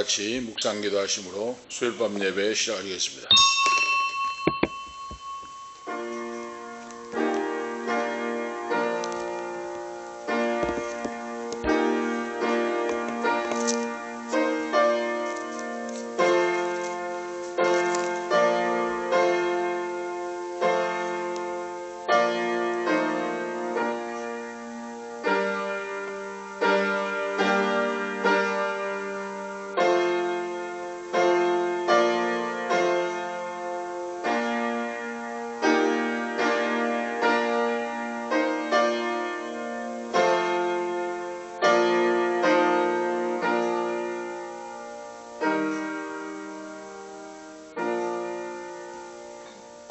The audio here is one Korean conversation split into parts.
같이 묵상기도 하심으로 수요일밤 예배 시작하겠습니다.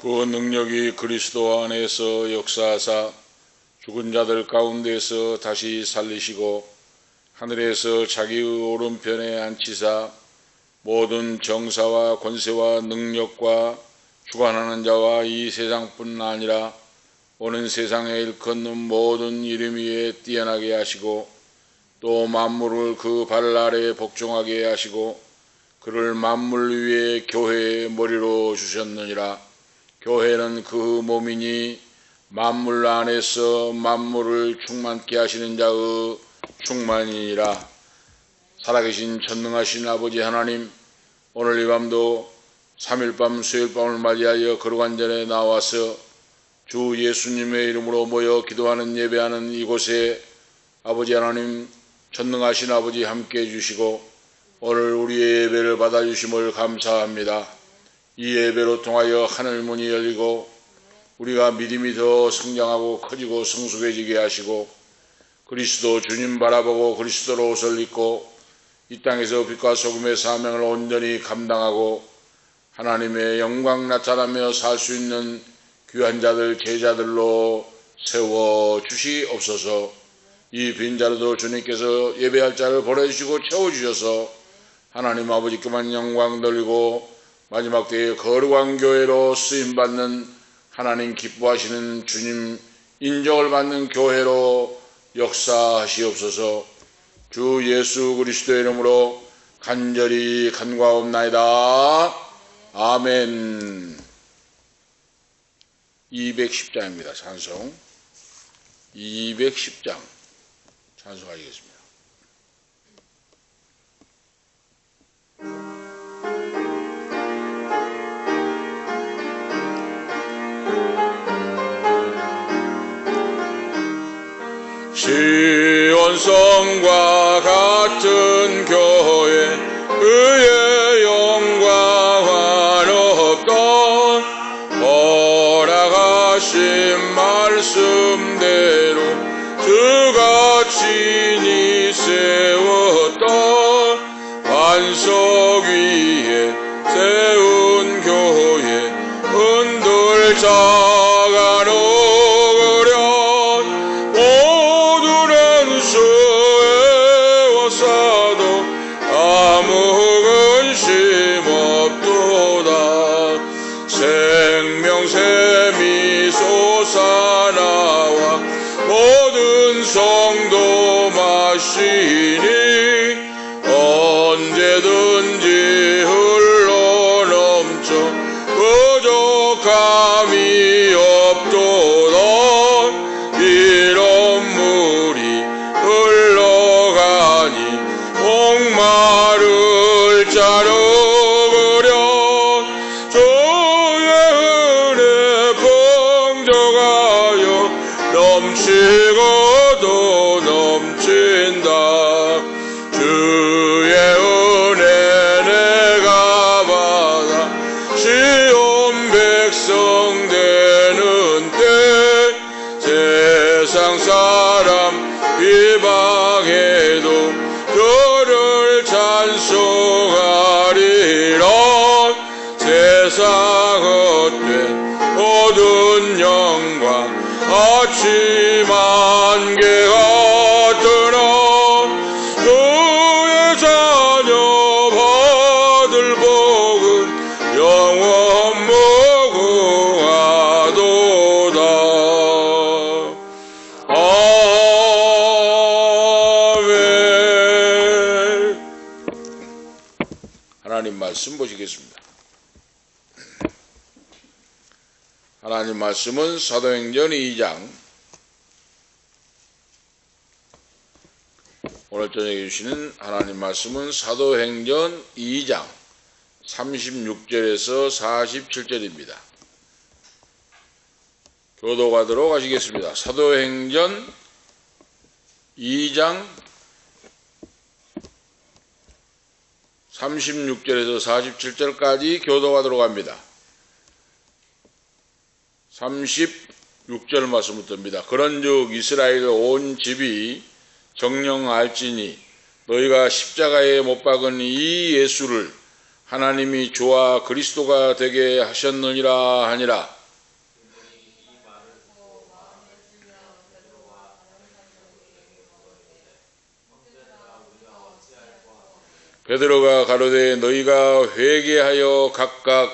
그 능력이 그리스도 안에서 역사하사 죽은 자들 가운데서 다시 살리시고 하늘에서 자기의 오른편에 앉히사 모든 정사와 권세와 능력과 주관하는 자와 이 세상뿐 아니라 오는 세상에 일컫는 모든 이름 위에 뛰어나게 하시고 또 만물을 그 발 아래에 복종하게 하시고 그를 만물 위에 교회의 머리로 주셨느니라. 교회는 그 몸이니 만물 안에서 만물을 충만케 하시는 자의 충만이니라. 살아계신 전능하신 아버지 하나님, 오늘 이 밤도 3일밤 수요일밤을 맞이하여 거룩한 전에 나와서 주 예수님의 이름으로 모여 기도하는 예배하는 이곳에 아버지 하나님, 전능하신 아버지 함께해 주시고 오늘 우리의 예배를 받아주심을 감사합니다. 이 예배로 통하여 하늘문이 열리고 우리가 믿음이 더 성장하고 커지고 성숙해지게 하시고 그리스도 주님 바라보고 그리스도로 옷을 입고 이 땅에서 빛과 소금의 사명을 온전히 감당하고 하나님의 영광 나타나며 살 수 있는 귀한 자들 제자들로 세워주시옵소서. 이 빈자리도 주님께서 예배할 자를 보내주시고 채워주셔서 하나님 아버지께만 영광 돌리고 마지막 때에 거룩한 교회로 쓰임받는 하나님 기뻐하시는 주님 인정을 받는 교회로 역사하시옵소서. 주 예수 그리스도의 이름으로 간절히 간구하옵나이다. 아멘. 210장입니다. 찬송 210장 찬송하시겠습니다. 시온성과 같은 교회 그의 영광 한없던 허락하신 말씀대로 주가 친히 세웠던 반석 위에 세운 교회 흔들 자가 성도 마시니 언제든지 흘러넘쳐 부족함이 없도다. 이런 물이 흘러가니 목마를 자르구려 주의 은혜 풍족하여 넘치고 넘친다. 주의 은혜 내가 받아 시온 백성 되는 때 세상 사람 비방해도 주를 찬송하리라. 세상 헛된 모든 영광 아침 안개 같으나 주의 자녀 받을 복은 영원 무궁하도다. 아멘. 하나님 말씀 보시겠습니다. 하나님 말씀은 사도행전 2장, 오늘 저녁에 주시는 하나님 말씀은 사도행전 2장 36절에서 47절입니다. 교도관으로 가시겠습니다. 사도행전 2장 36절에서 47절까지 교도관으로 갑니다. 36절 말씀부터입니다. 그런즉 이스라엘 온 집이 정녕 알지니 너희가 십자가에 못 박은 이 예수를 하나님이 주와 그리스도가 되게 하셨느니라 하니라. 베드로가 가로되 너희가 회개하여 각각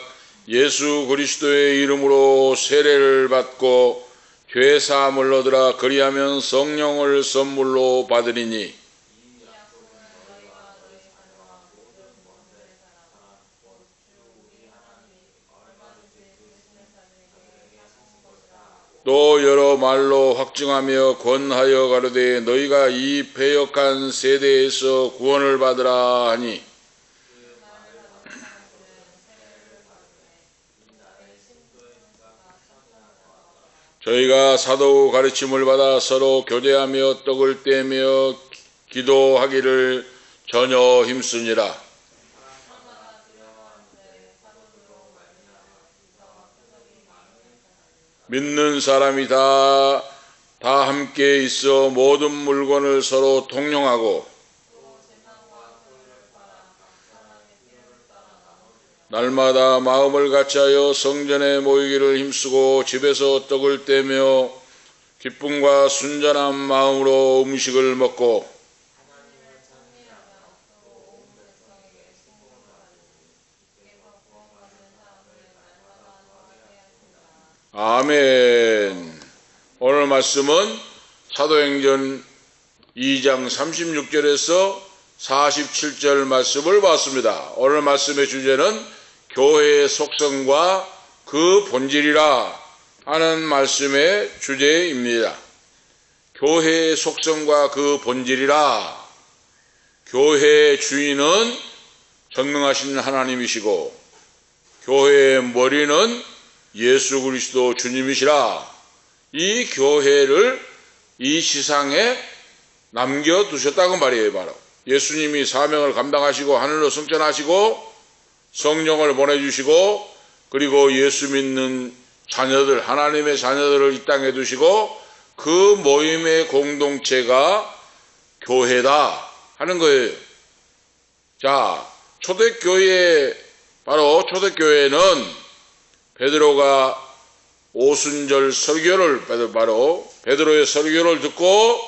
예수 그리스도의 이름으로 세례를 받고 죄 사함을 얻으라. 그리하면 성령을 선물로 받으리니 또 여러 말로 확증하며 권하여 가로되 너희가 이 패역한 세대에서 구원을 받으라 하니 저희가 사도 가르침을 받아 서로 교제하며 떡을 떼며 기도하기를 전혀 힘쓰니라. 믿는 사람이 다 함께 있어 모든 물건을 서로 통용하고 날마다 마음을 같이하여 성전에 모이기를 힘쓰고 집에서 떡을 떼며 기쁨과 순전한 마음으로 음식을 먹고 아멘. 오늘 말씀은 사도행전 2장 36절에서 47절 말씀을 봤습니다. 오늘 말씀의 주제는 교회의 속성과 그 본질이라 하는 말씀의 주제입니다. 교회의 속성과 그 본질이라. 교회의 주인은 전능하신 하나님이시고 교회의 머리는 예수 그리스도 주님이시라. 이 교회를 이 세상에 남겨두셨다고 말이에요. 바로 예수님이 사명을 감당하시고 하늘로 승천하시고 성령을 보내주시고 그리고 예수 믿는 자녀들, 하나님의 자녀들을 이 땅에 두시고 그 모임의 공동체가 교회다 하는 거예요. 자, 초대교회, 바로 초대교회는 베드로가 오순절 설교를, 바로 베드로의 설교를 듣고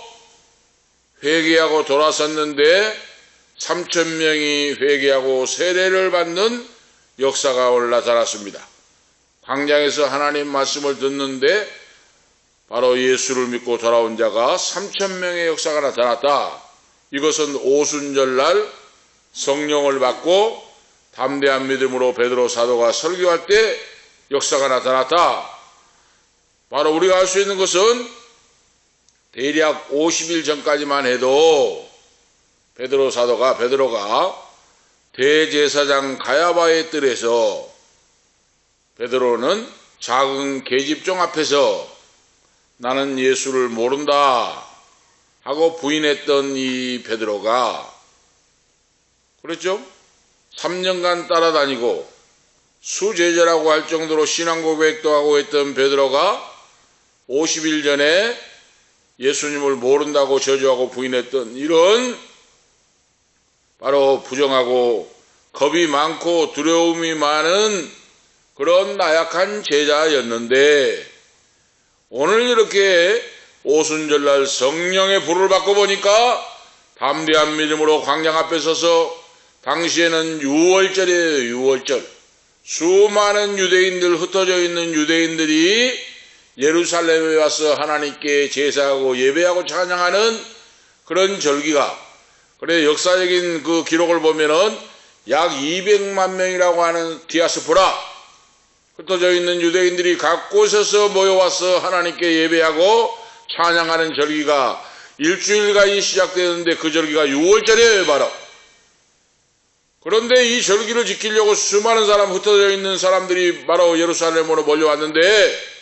회개하고 돌아섰는데 3,000명이 회개하고 세례를 받는 역사가 오늘 나타났습니다. 광장에서 하나님 말씀을 듣는데 바로 예수를 믿고 돌아온 자가 3,000명의 역사가 나타났다. 이것은 오순절날 성령을 받고 담대한 믿음으로 베드로 사도가 설교할 때 역사가 나타났다. 바로 우리가 알 수 있는 것은 대략 50일 전까지만 해도 베드로가 대제사장 가야바의 뜰에서 베드로는 작은 계집종 앞에서 나는 예수를 모른다 하고 부인했던 이 베드로가 그렇죠? 3년간 따라다니고 수제자라고 할 정도로 신앙 고백도 하고 했던 베드로가 50일 전에 예수님을 모른다고 저주하고 부인했던 이런 바로 부정하고 겁이 많고 두려움이 많은 그런 나약한 제자였는데 오늘 이렇게 오순절날 성령의 불을 받고 보니까 담대한 믿음으로 광장 앞에 서서 당시에는 유월절이에요. 유월절. 수많은 유대인들, 흩어져 있는 유대인들이 예루살렘에 와서 하나님께 제사하고 예배하고 찬양하는 그런 절기가, 그래 역사적인 그 기록을 보면은 약 200만 명이라고 하는 디아스포라, 흩어져 있는 유대인들이 각 곳에서 모여와서 하나님께 예배하고 찬양하는 절기가 일주일간이 시작되는데 그 절기가 6월절이에요, 바로. 그런데 이 절기를 지키려고 수많은 사람, 흩어져 있는 사람들이 바로 예루살렘으로 몰려왔는데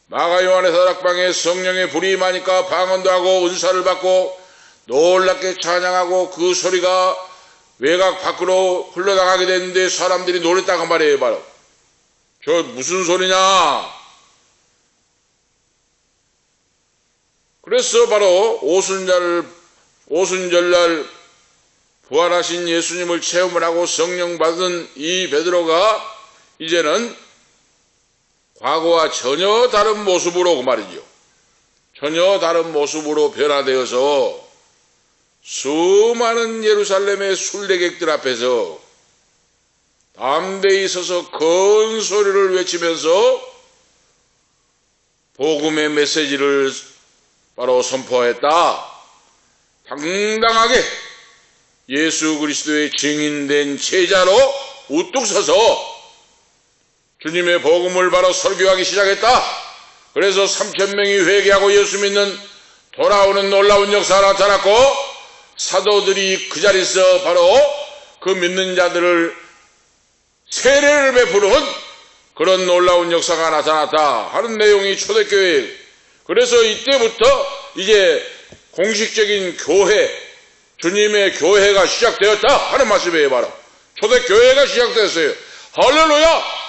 마가 요한의 사닥방에 성령의 불이 임하니까 방언도 하고 은사를 받고 놀랍게 찬양하고 그 소리가 외곽 밖으로 흘러나가게 됐는데 사람들이 놀랬다고 말이에요, 바로. 저 무슨 소리냐? 그래서 바로 오순절날 부활하신 예수님을 체험을 하고 성령 받은 이 베드로가 이제는 과거와 전혀 다른 모습으로, 그 말이죠. 전혀 다른 모습으로 변화되어서 수많은 예루살렘의 순례객들 앞에서 담대히 서서 큰 소리를 외치면서 복음의 메시지를 바로 선포했다. 당당하게 예수 그리스도의 증인된 제자로 우뚝 서서 주님의 복음을 바로 설교하기 시작했다. 그래서 3,000명이 회개하고 예수 믿는 돌아오는 놀라운 역사가 나타났고 사도들이 그 자리에서 바로 그 믿는 자들을 세례를 베푸는 그런 놀라운 역사가 나타났다 하는 내용이 초대교회. 그래서 이때부터 이제 공식적인 교회, 주님의 교회가 시작되었다 하는 말씀이에요. 바로 초대교회가 시작됐어요. 할렐루야!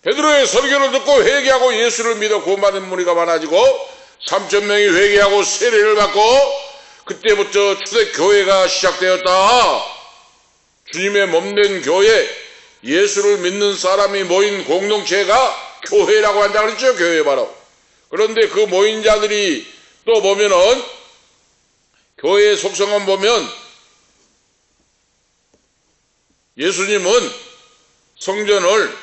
베드로의 설교를 듣고 회개하고 예수를 믿어 구원받은 무리가 많아지고 3,000명이 회개하고 세례를 받고 그때부터 초대교회가 시작되었다. 주님의 몸된 교회, 예수를 믿는 사람이 모인 공동체가 교회라고 한다고 그랬죠. 교회 바로. 그런데 그 모인 자들이 또 보면은 교회의 속성을 보면 예수님은 성전을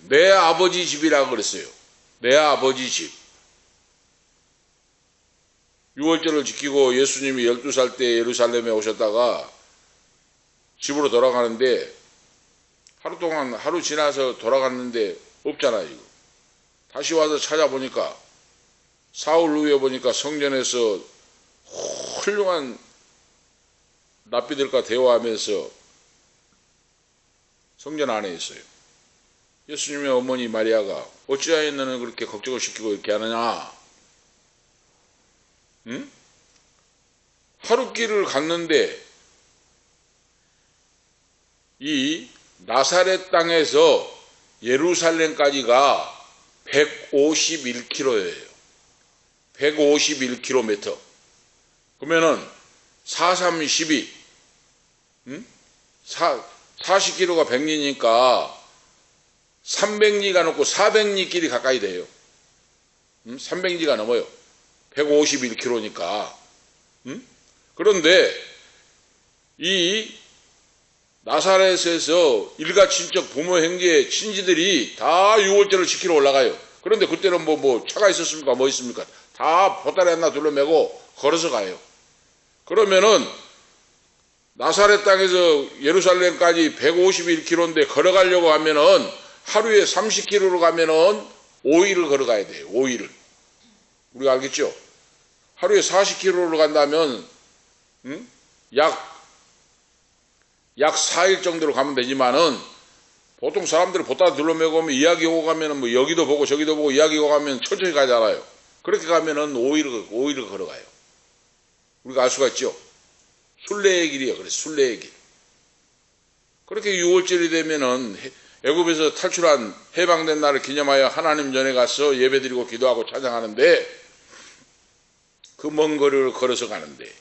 내 아버지 집이라고 그랬어요. 내 아버지 집. 6월절을 지키고 예수님이 12살 때 예루살렘에 오셨다가 집으로 돌아가는데 하루 지나서 돌아갔는데 없잖아요. 이거. 다시 와서 찾아보니까 사흘 후에 보니까 성전에서 훌륭한 랍비들과 대화하면서 성전 안에 있어요. 예수님의 어머니 마리아가 어찌하여 너는 그렇게 걱정을 시키고 이렇게 하느냐? 응? 하루 길을 갔는데 이 나사렛 땅에서 예루살렘까지가 151km예요. 151km. 그러면은 4, 3, 12, 40km가 100리니까 300리가 넘고 400리 길이 가까이 돼요. 300리가 넘어요. 151km니까. 그런데 이 나사렛에서 일가 친척, 부모, 형제, 친지들이 다 6월절을 지키러 올라가요. 그런데 그때는 뭐 차가 있었습니까? 뭐 있습니까? 다 보따리 하나 둘러매고 걸어서 가요. 그러면은 나사렛 땅에서 예루살렘까지 151km인데 걸어가려고 하면은 하루에 30km로 가면은 5일을 걸어가야 돼요. 5일을. 우리가 알겠죠? 하루에 40km로 간다면 약 4일 정도로 가면 되지만은 보통 사람들이 보따리 둘러매고 오면 이야기하고 가면은 뭐 여기도 보고 저기도 보고 이야기하고 가면 천천히 가잖아요. 그렇게 가면은 5일을 걸어가요. 우리가 알 수가 있죠? 순례의 길이에요. 그래서 순례의 길. 그렇게 6월절이 되면은 애굽에서 탈출한 해방된 날을 기념하여 하나님 전에 가서 예배드리고 기도하고 찬양하는데 그 먼 거리를 걸어서 가는데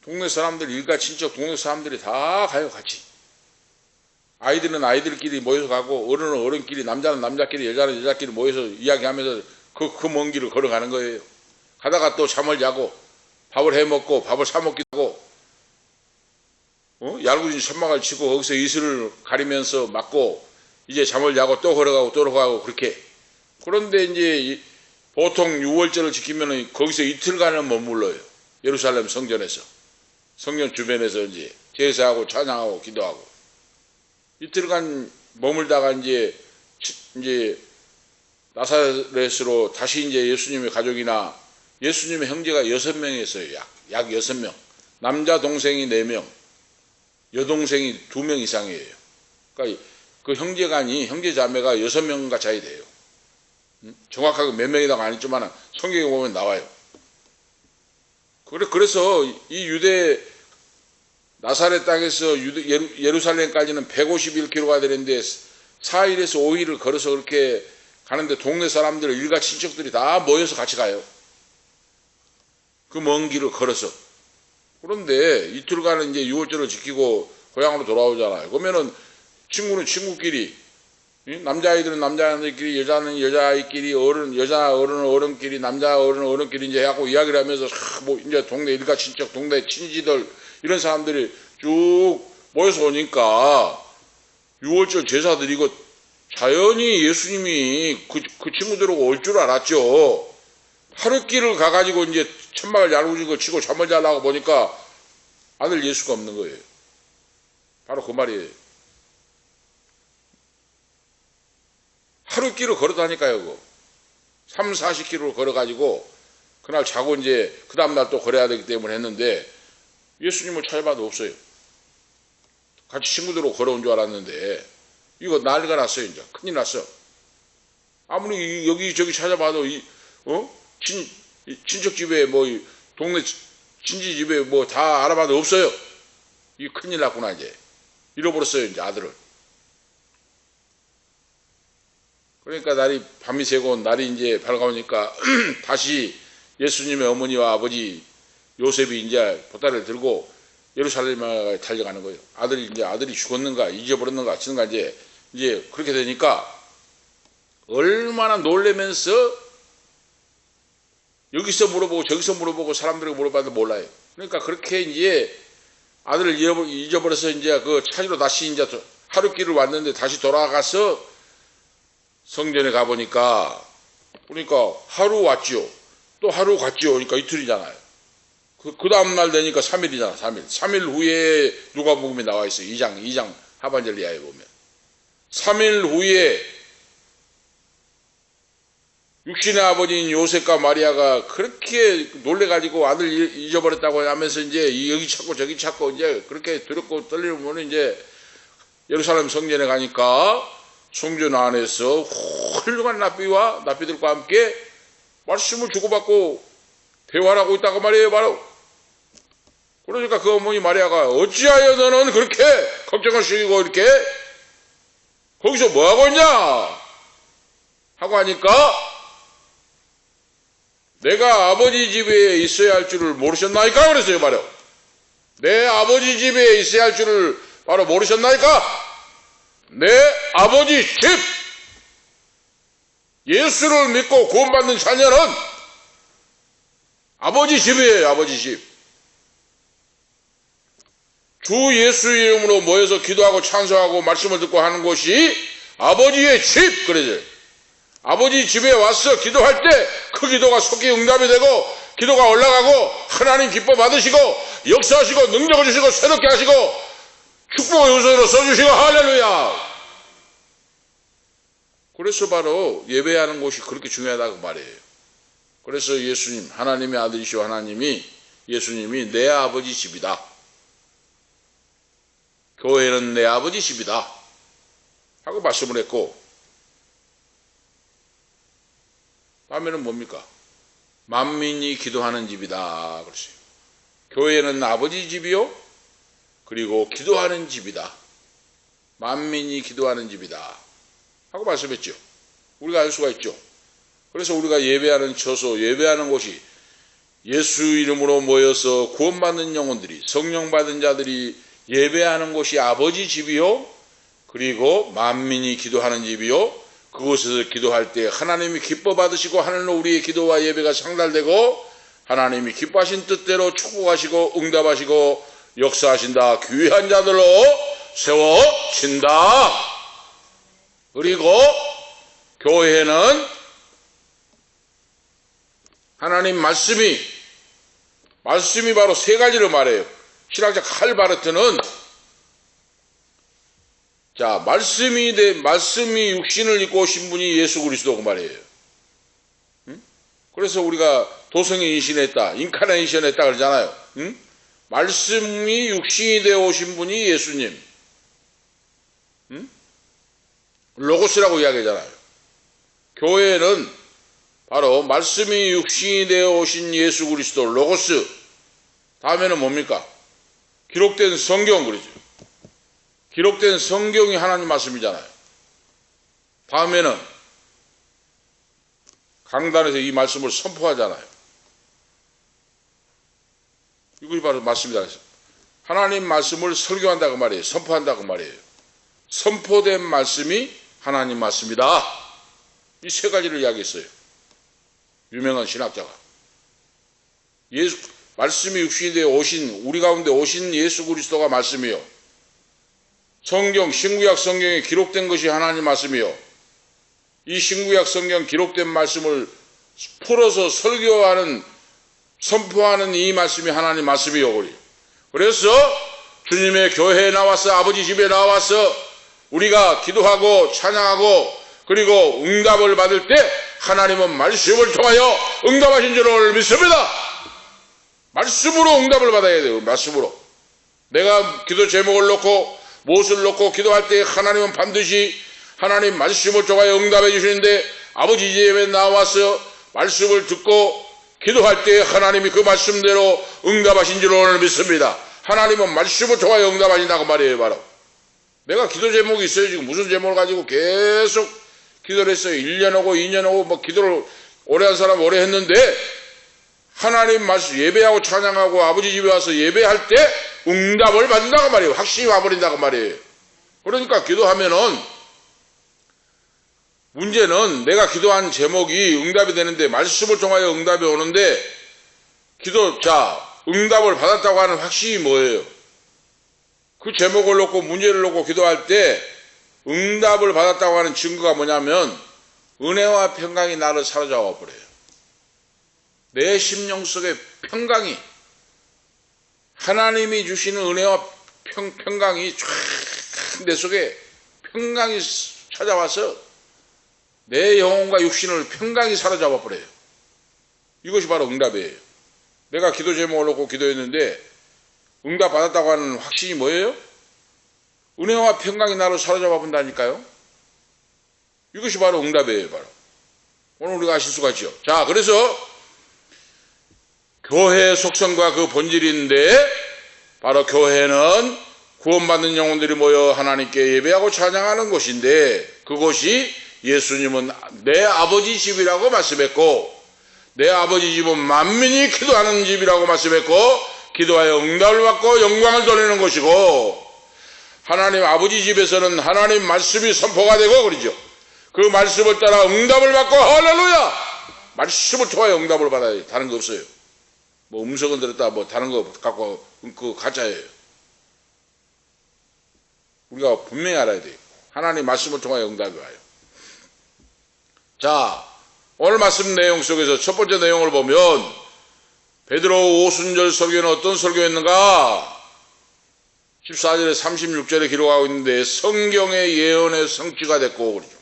동네 사람들, 일가 친척, 동네 사람들이 다 가요, 같이. 아이들은 아이들끼리 모여서 가고, 어른은 어른끼리, 남자는 남자끼리, 여자는 여자끼리 모여서 이야기하면서 그 먼 길을 걸어가는 거예요. 가다가 또 잠을 자고, 밥을 해 먹고, 밥을 사 먹기도 하고, 얄궂은 천막을 치고, 거기서 이슬을 가리면서 맞고, 이제 잠을 자고, 또 걸어가고, 그렇게. 그런데 이제, 보통 6월절을 지키면 거기서 이틀간은 머물러요. 예루살렘 성전에서. 성전 주변에서 이제 제사하고 찬양하고 기도하고 이틀간 머물다가 이제 나사렛으로 다시 이제 예수님의 가족이나 예수님의 형제가 6명이었어요. 약 6명. 남자 동생이 4명, 여동생이 2명 이상이에요. 그러니까 그 형제간이, 형제 자매가 6명 가차이 돼요. 정확하게 몇 명이라고 안 했지만 성경에 보면 나와요. 그래서 이 유대 나사렛 땅에서 예루살렘까지는 151km가 되는데 4일에서 5일을 걸어서 그렇게 가는데 동네 사람들, 일가 친척들이 다 모여서 같이 가요. 그 먼 길을 걸어서. 그런데 이틀간은 이제 유월절을 지키고 고향으로 돌아오잖아요. 그러면은 친구는 친구끼리, 남자아이들은 남자아이들끼리, 여자는 여자아이끼리, 여자 어른은 어른끼리, 남자 어른은 어른끼리 이제 해갖고 이야기를 하면서 뭐 이제 동네 일가 친척, 동네 친지들 이런 사람들이 쭉 모여서 오니까 유월절 제사 드리고 자연히 예수님이 그 친구들하고 올 줄 알았죠. 하룻길을 가가지고 이제 천막을 야무지고 치고 잠을 자려고 보니까 아들 예수가 없는 거예요. 바로 그 말이에요. 하룻길을 걸어다니까요, 그거. 3, 40km를 걸어가지고 그날 자고 이제 그 다음날 또 걸어야 되기 때문에 했는데 예수님을 찾아봐도 없어요. 같이 친구들하고 걸어온 줄 알았는데 이거 난리가 났어요. 이제 큰일 났어. 아무리 여기저기 찾아봐도 친척 집에 뭐 동네 친지 집에 뭐 다 알아봐도 없어요. 이게 큰일 났구나. 이제 잃어버렸어요. 이제 아들을. 그러니까 날이 밤이 새고 날이 이제 밝아오니까 다시 예수님의 어머니와 아버지 요셉이 이제 보따리를 들고 예루살렘에 달려가는 거예요. 아들이 죽었는가 잊어버렸는가 하는가 이제 그렇게 되니까 얼마나 놀라면서 여기서 물어보고 저기서 물어보고 사람들에게 물어봐도 몰라요. 그러니까 그렇게 이제 아들을 잊어버려서 이제 그 찾으러 다시 이제 하룻길을 왔는데 다시 돌아가서 성전에 가보니까 그러니까 하루 왔죠. 또 하루 갔죠. 그러니까 이틀이잖아요. 그 다음날 되니까 3일이잖아. 3일 후에 누가복음에 나와 있어요. 2장 하반절리아에 보면 3일 후에 육신의 아버지인 요셉과 마리아가 그렇게 놀래가지고 아들 잊어버렸다고 하면서 이제 여기 찾고 저기 찾고 이제 그렇게 두렵고 떨리면 이제 예루살렘 성전에 가니까 성전 안에서 훌륭한 납비들과 함께 말씀을 주고받고 대화를 하고 있다고 말이에요. 바로 그러니까 그 어머니 마리아가 어찌하여 너는 그렇게 걱정을 시키고 이렇게 거기서 뭐하고 있냐 하고 하니까 내가 아버지 집에 있어야 할 줄을 모르셨나이까 그랬어요. 바로 내 아버지 집에 있어야 할 줄을 바로 모르셨나이까. 내 아버지 집 예수를 믿고 구원받는 자녀는 아버지 집이에요. 아버지 집. 주 예수 이름으로 모여서 기도하고 찬송하고 말씀을 듣고 하는 곳이 아버지의 집. 그러죠. 아버지 집에 와서 기도할 때 그 기도가 속히 응답이 되고 기도가 올라가고 하나님 기뻐 받으시고 역사하시고 능력을 주시고 새롭게 하시고 축복의 우선으로 써주시고 할렐루야. 그래서 바로 예배하는 곳이 그렇게 중요하다고 말이에요. 그래서 예수님, 하나님의 아들이시오 예수님이 내 아버지 집이다. 교회는 내 아버지 집이다. 하고 말씀을 했고 다음에는 뭡니까? 만민이 기도하는 집이다. 그랬어요. 교회는 아버지 집이요. 그리고 기도하는 집이다. 만민이 기도하는 집이다. 하고 말씀했죠. 우리가 알 수가 있죠. 그래서 우리가 예배하는 처소, 예배하는 곳이 예수 이름으로 모여서 구원받는 영혼들이, 성령 받은 자들이 예배하는 곳이 아버지 집이요. 그리고 만민이 기도하는 집이요. 그곳에서 기도할 때 하나님이 기뻐 받으시고 하늘로 우리의 기도와 예배가 상달되고 하나님이 기뻐하신 뜻대로 축복하시고 응답하시고 역사하신다. 귀한 자들로 세워진다. 그리고 교회는 하나님 말씀이 바로 세 가지를 말해요. 신학자 칼바르트는 자, 말씀이 육신을 입고 오신 분이 예수 그리스도고 말이에요. 응? 그래서 우리가 도성에 인신했다, 인카네이션했다 그러잖아요. 응? 말씀이 육신이 되어 오신 분이 예수님. 응? 로고스라고 이야기하잖아요. 교회는 바로 말씀이 육신이 되어 오신 예수 그리스도, 로고스. 다음에는 뭡니까? 기록된 성경 그러죠. 기록된 성경이 하나님 말씀이잖아요. 다음에는 강단에서 이 말씀을 선포하잖아요. 이것이 바로 말씀이다. 하나님 말씀을 설교한다고 말이에요. 선포한다고 말이에요. 선포된 말씀이 하나님 말씀이다. 이 세 가지를 이야기했어요. 유명한 신학자가. 말씀이 육신이 되어 오신, 우리 가운데 오신 예수 그리스도가 말씀이요. 성경, 신구약 성경에 기록된 것이 하나님 말씀이요. 이 신구약 성경 기록된 말씀을 풀어서 설교하는, 선포하는 이 말씀이 하나님 말씀이요. 그래서 주님의 교회에 나와서, 아버지 집에 나와서 우리가 기도하고 찬양하고 그리고 응답을 받을 때 하나님은 말씀을 통하여 응답하신 줄을 믿습니다. 말씀으로 응답을 받아야 돼요. 말씀으로. 내가 기도 제목을 놓고 무엇을 놓고 기도할 때 하나님은 반드시 하나님 말씀을 통하여 응답해 주시는데, 아버지 집에 나와서 말씀을 듣고 기도할 때 하나님이 그 말씀대로 응답하신 줄을 믿습니다. 하나님은 말씀을 통하여 응답하신다고 말이에요. 바로 내가 기도 제목이 있어요. 지금 무슨 제목을 가지고 계속 기도를 했어요. 1년 오고 2년 오고 뭐 기도를 오래 한 사람 오래 했는데, 하나님 말씀 예배하고 찬양하고 아버지 집에 와서 예배할 때 응답을 받는다고 말이에요. 확신이 와버린다고 말이에요. 그러니까 기도하면은, 문제는 내가 기도한 제목이 응답이 되는데, 말씀을 통하여 응답이 오는데, 응답을 받았다고 하는 확신이 뭐예요? 그 제목을 놓고 문제를 놓고 기도할 때 응답을 받았다고 하는 증거가 뭐냐면, 은혜와 평강이 나를 사로잡아 버려요. 내 심령 속에 평강이, 하나님이 주시는 은혜와 평강이 쫙 내 속에 평강이 찾아와서 내 영혼과 육신을 평강이 사로잡아 버려요. 이것이 바로 응답이에요. 내가 기도 제목을 놓고 기도했는데 응답 받았다고 하는 확신이 뭐예요? 은혜와 평강이 나를 사로잡아 본다니까요. 이것이 바로 응답이에요. 바로 오늘 우리가 아실 수가 있죠. 자, 그래서 교회의 속성과 그 본질이 있는데, 바로 교회는 구원받는 영혼들이 모여 하나님께 예배하고 찬양하는 곳인데, 그곳이 예수님은 내 아버지 집이라고 말씀했고, 내 아버지 집은 만민이 기도하는 집이라고 말씀했고, 기도하여 응답을 받고 영광을 돌리는 곳이고, 하나님 아버지 집에서는 하나님 말씀이 선포가 되고 그러죠. 그 말씀을 따라 응답을 받고, 할렐루야! 말씀을 통하여 응답을 받아야 돼. 다른 거 없어요. 뭐 음성은 들었다 뭐 다른 거 갖고 그 가짜예요. 우리가 분명히 알아야 돼요. 하나님 말씀을 통하여 응답이 와요. 자, 오늘 말씀 내용 속에서 첫 번째 내용을 보면, 베드로 오순절 설교는 어떤 설교였는가? 14절에 36절에 기록하고 있는데, 성경의 예언의 성취가 됐고 그러죠.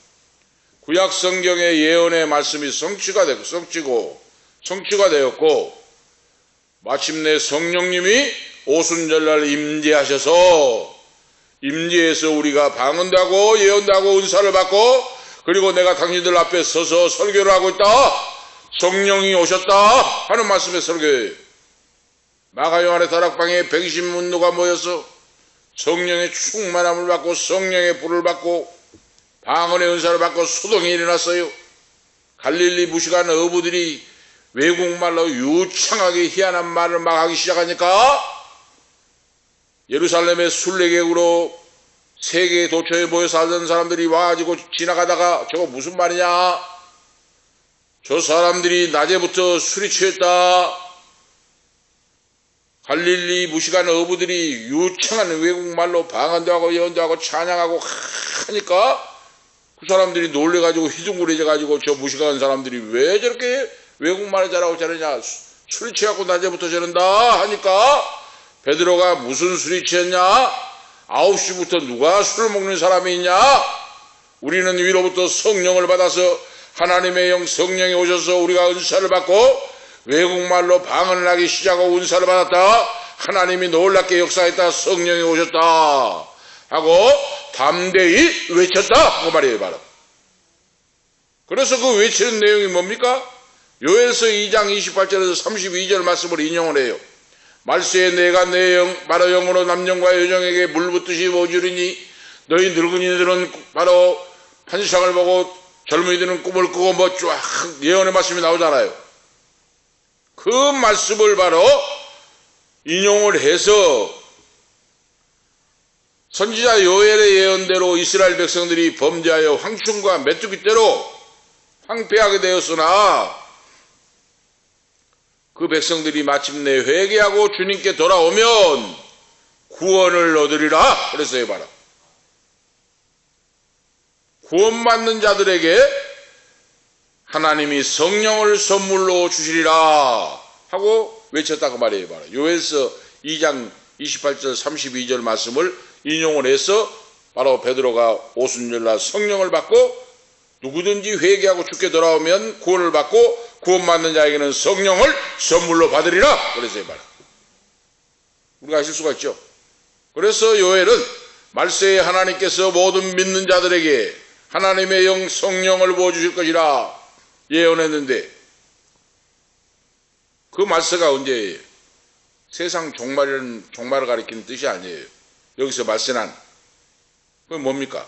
구약 성경의 예언의 말씀이 성취가 되었고, 마침내 성령님이 오순절날 임재하셔서, 임재해서 우리가 방언하고 예언하고 은사를 받고, 그리고 내가 당신들 앞에 서서 설교를 하고 있다, 성령이 오셨다 하는 말씀의 설교예요. 마가 요한의 다락방에 120문도가 모여서 성령의 충만함을 받고 성령의 불을 받고 방언의 은사를 받고 소동이 일어났어요. 갈릴리 무식한 어부들이 외국말로 유창하게 희한한 말을 막 하기 시작하니까, 예루살렘의 순례객으로 세계 도처에 모여 살던 사람들이 와가지고 지나가다가 저거 무슨 말이냐? 저 사람들이 낮에부터 술이 취했다. 갈릴리 무식한 어부들이 유창한 외국말로 방언도 하고 예언도 하고 찬양하고 하니까 그 사람들이 놀래가지고 휘둥그레져가지고 저 무식한 사람들이 왜 저렇게 외국말을 잘하고 저러냐, 술이 취하고 낮에부터 저런다 하니까 베드로가 무슨 술이 취했냐? 9시부터 누가 술을 먹는 사람이 있냐? 우리는 위로부터 성령을 받아서 하나님의 영 성령이 오셔서 우리가 은사를 받고 외국말로 방언을 하기 시작하고 은사를 받았다. 하나님이 놀랍게 역사했다. 성령이 오셨다 하고 담대히 외쳤다 그 말이에요. 바로 그래서 그 외치는 내용이 뭡니까? 요엘서 2장 28절에서 32절 말씀을 인용을 해요. 말세에 내가 내 영 바로 영으로 남녀과 여종에게 물붓듯이 부어주리니 너희 늙은이들은 바로 환상을 보고 젊은이들은 꿈을 꾸고 뭐 쫙 예언의 말씀이 나오잖아요. 그 말씀을 바로 인용을 해서 선지자 요엘의 예언대로 이스라엘 백성들이 범죄하여 황충과 메뚜기떼로 황폐하게 되었으나 그 백성들이 마침내 회개하고 주님께 돌아오면 구원을 얻으리라 그랬어요. 바로 구원받는 자들에게 하나님이 성령을 선물로 주시리라 하고 외쳤다고 말이에요. 바로 요엘서 2장 28절 32절 말씀을 인용을 해서 바로 베드로가 오순절날 성령을 받고 누구든지 회개하고 주께 돌아오면 구원을 받고 구원받는 자에게는 성령을 선물로 받으리라 그랬어요. 바로 우리가 아실 수가 있죠. 그래서 요엘은 말세에 하나님께서 모든 믿는 자들에게 하나님의 영 성령을 부어주실 것이라 예언했는데 그 말세가 언제예요? 세상 종말을 가리키는 뜻이 아니에요. 여기서 말세난 그건 뭡니까?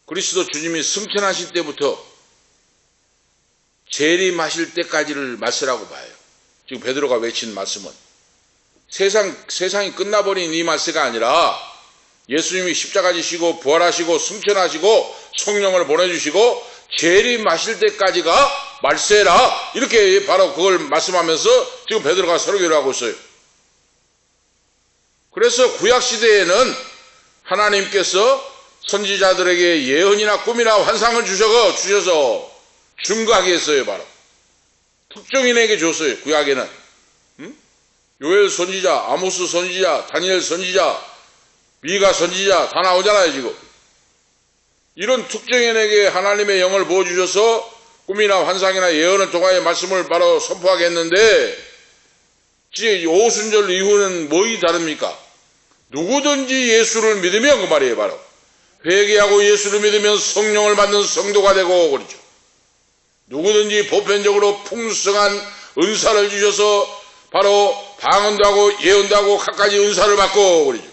그리스도 주님이 승천하실 때부터 재림하실 때까지를 말세라고 봐요. 지금 베드로가 외친 말씀은 세상이 끝나버린 이 말세가 아니라 예수님이 십자가 지시고 부활하시고 승천하시고 성령을 보내주시고 재림하실 때까지가 말세라 이렇게 바로 그걸 말씀하면서 지금 베드로가 설교를 하고 있어요. 그래서 구약시대에는 하나님께서 선지자들에게 예언이나 꿈이나 환상을 주셔서 증거하게 했어요. 바로 특정인에게 줬어요. 구약에는 요엘 선지자, 아모스 선지자, 다니엘 선지자, 미가 선지자 다 나오잖아요. 지금 이런 특정인에게 하나님의 영을 부어주셔서 꿈이나 환상이나 예언을 통하여 말씀을 바로 선포하게 했는데 이제 오순절 이후는 뭐이 다릅니까? 누구든지 예수를 믿으면 그 말이에요. 바로 회개하고 예수를 믿으면 성령을 받는 성도가 되고 그렇죠. 누구든지 보편적으로 풍성한 은사를 주셔서 바로 방언도 하고 예언도 하고 갖가지 은사를 받고 그러죠.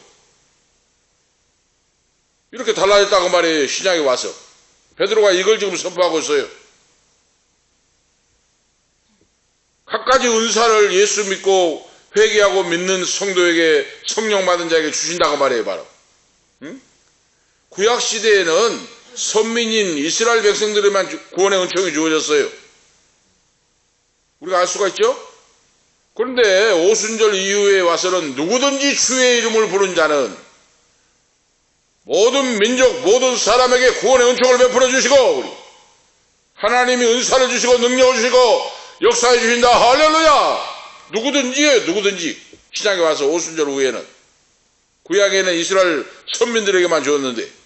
이렇게 달라졌다고 말이에요. 신약에 와서 베드로가 이걸 지금 선포하고 있어요. 갖가지 은사를 예수 믿고 회개하고 믿는 성도에게 성령 받은 자에게 주신다고 말이에요. 바로 구약시대에는 선민인 이스라엘 백성들에만 구원의 은총이 주어졌어요. 우리가 알 수가 있죠? 그런데 오순절 이후에 와서는 누구든지 주의 이름을 부른 자는 모든 민족 모든 사람에게 구원의 은총을 베풀어 주시고 하나님이 은사를 주시고 능력을 주시고 역사해 주신다. 할렐루야. 누구든지 신약에 와서 오순절 후에는 구약에는 이스라엘 선민들에게만 주었는데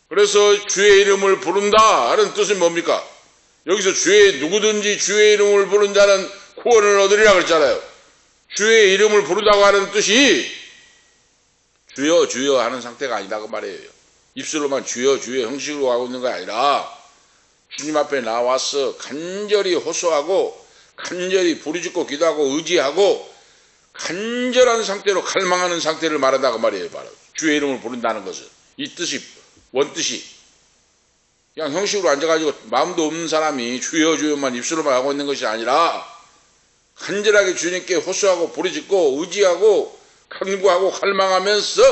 그래서 주의 이름을 부른다 하는 뜻은 뭡니까? 여기서 누구든지 주의 이름을 부른 자는 구원을 얻으리라 그랬잖아요. 주의 이름을 부르다고 하는 뜻이 주여 주여 하는 상태가 아니다고 말이에요. 입술로만 주여 주여 형식으로 하고 있는 게 아니라 주님 앞에 나와서 간절히 호소하고 간절히 부르짖고 기도하고 의지하고 간절한 상태로 갈망하는 상태를 말한다고 말이에요. 바로 주의 이름을 부른다는 것은 이 뜻이 원뜻이 그냥 형식으로 앉아가지고 마음도 없는 사람이 주여 주여만 입술로만 하고 있는 것이 아니라 간절하게 주님께 호소하고 부르짖고 의지하고 간구하고 갈망하면서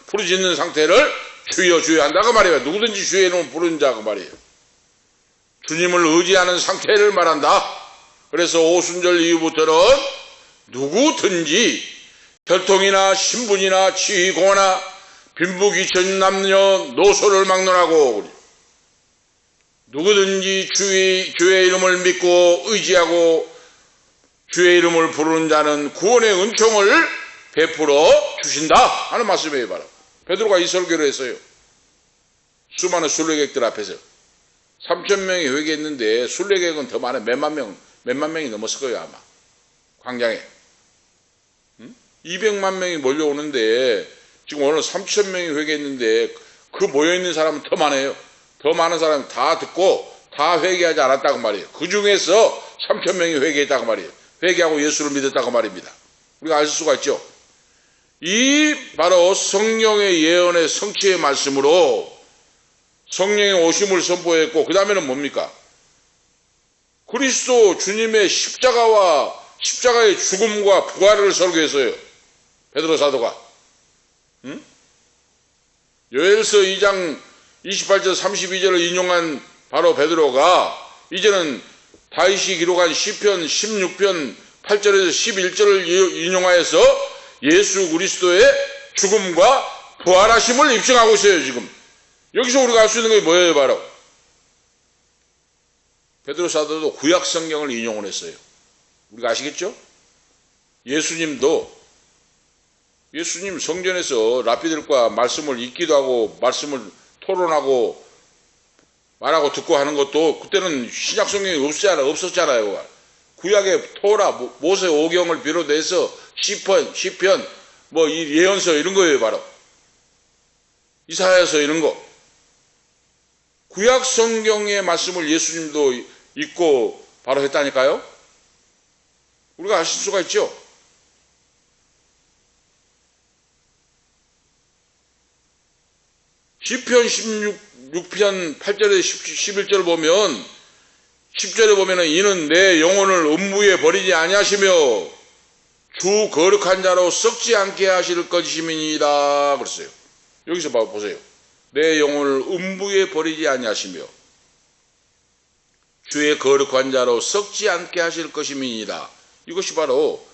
부르짖는 상태를 주여 주여 한다고 말이에요. 누구든지 주의 이름을 부르는 자고 말이에요. 주님을 의지하는 상태를 말한다. 그래서 오순절 이후부터는 누구든지 혈통이나 신분이나 지위고나 빈부귀천 남녀 노소를 막론하고 누구든지 주의 이름을 믿고 의지하고 주의 이름을 부르는 자는 구원의 은총을 베풀어 주신다 하는 말씀이에요. 바로 베드로가 이 설교를 했어요. 수많은 순례객들 앞에서 3,000명이 회개했는데 순례객은 더 많아요. 몇만 명이 넘었을 거예요. 아마 광장에 200만 명이 몰려오는데 지금 오늘 3,000명이 회개했는데 그 모여있는 사람은 더 많아요. 더 많은 사람이 다 듣고 다 회개하지 않았다고 말이에요. 그 중에서 3,000명이 회개했다고 말이에요. 회개하고 예수를 믿었다고 말입니다. 우리가 알 수가 있죠. 이 바로 성령의 예언의 성취의 말씀으로 성령의 오심을 선포했고 그 다음에는 뭡니까? 그리스도 주님의 십자가의 죽음과 부활을 설교했어요. 베드로 사도가. 요엘서 2장 28절 32절을 인용한 바로 베드로가 이제는 다윗이 기록한 시편 16편 8절에서 11절을 인용하여서 예수 그리스도의 죽음과 부활하심을 입증하고 있어요. 지금 여기서 우리가 알 수 있는 게 뭐예요? 바로 베드로 사도도 구약 성경을 인용을 했어요. 우리가 아시겠죠? 예수님 성전에서 랍비들과 말씀을 읽기도 하고 말씀을 토론하고 말하고 듣고 하는 것도 그때는 신약 성경이 없었잖아요. 구약의 토라, 모세 오경을 비롯해서 시편, 이 예언서 이런 거예요. 바로 이사야서 이런 거. 구약 성경의 말씀을 예수님도 읽고 바로 했다니까요. 우리가 아실 수가 있죠. 시편 16편 8절에 11절 보면 10절에 보면은 이는 내 영혼을 음부에 버리지 아니하시며 주 거룩한 자로 썩지 않게 하실 것이심이니이다 그랬어요. 여기서 보세요. 내 영혼을 음부에 버리지 아니하시며 주의 거룩한 자로 썩지 않게 하실 것이니이다. 이것이 바로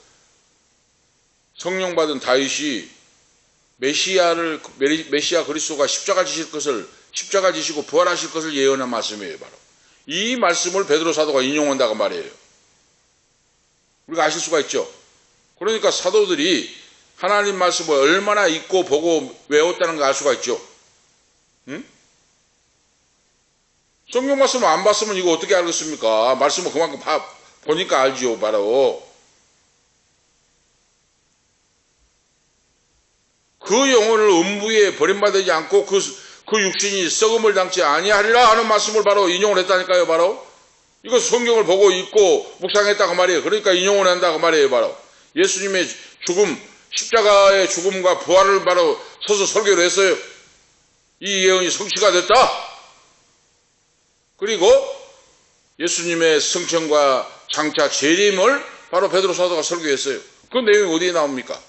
성령 받은 다윗이 메시아 그리스도가 십자가 지시고 부활하실 것을 예언한 말씀이에요. 바로 이 말씀을 베드로 사도가 인용한다고 말이에요. 우리가 아실 수가 있죠. 그러니까 사도들이 하나님 말씀을 얼마나 읽고 보고 외웠다는 걸 알 수가 있죠. 성경 말씀을 안 봤으면 이거 어떻게 알겠습니까? 말씀을 그만큼 보니까 알지요. 바로 그 영혼을 음부에 버림받지 않고 그 육신이 썩음을 당치 아니하리라 하는 말씀을 바로 인용을 했다니까요. 바로 이거 성경을 보고 읽고 묵상했다고 말이에요. 그러니까 인용을 한다고 말이에요. 바로 예수님의 죽음, 십자가의 죽음과 부활을 바로 서서 설교를 했어요. 이 예언이 성취가 됐다. 그리고 예수님의 성천과 장차 재림을 바로 베드로 사도가 설교했어요. 그 내용이 어디에 나옵니까?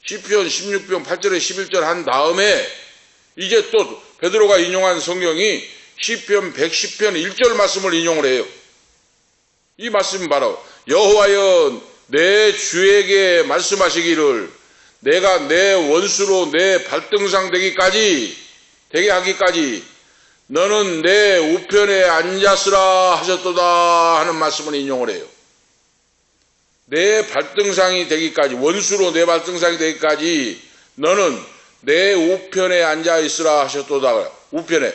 시편 16편 8절에 11절 한 다음에 이제 또 베드로가 인용한 성경이 시편 110편 1절 말씀을 인용을 해요. 이 말씀은 바로 여호와여 내 주에게 말씀하시기를 내가 내 원수로 내 발등상 되게 하기까지 너는 내 우편에 앉았으라 하셨도다 하는 말씀을 인용을 해요. 내 발등상이 되기까지, 원수로 내 발등상이 되기까지 너는 내 우편에 앉아 있으라 하셨도다. 우편에.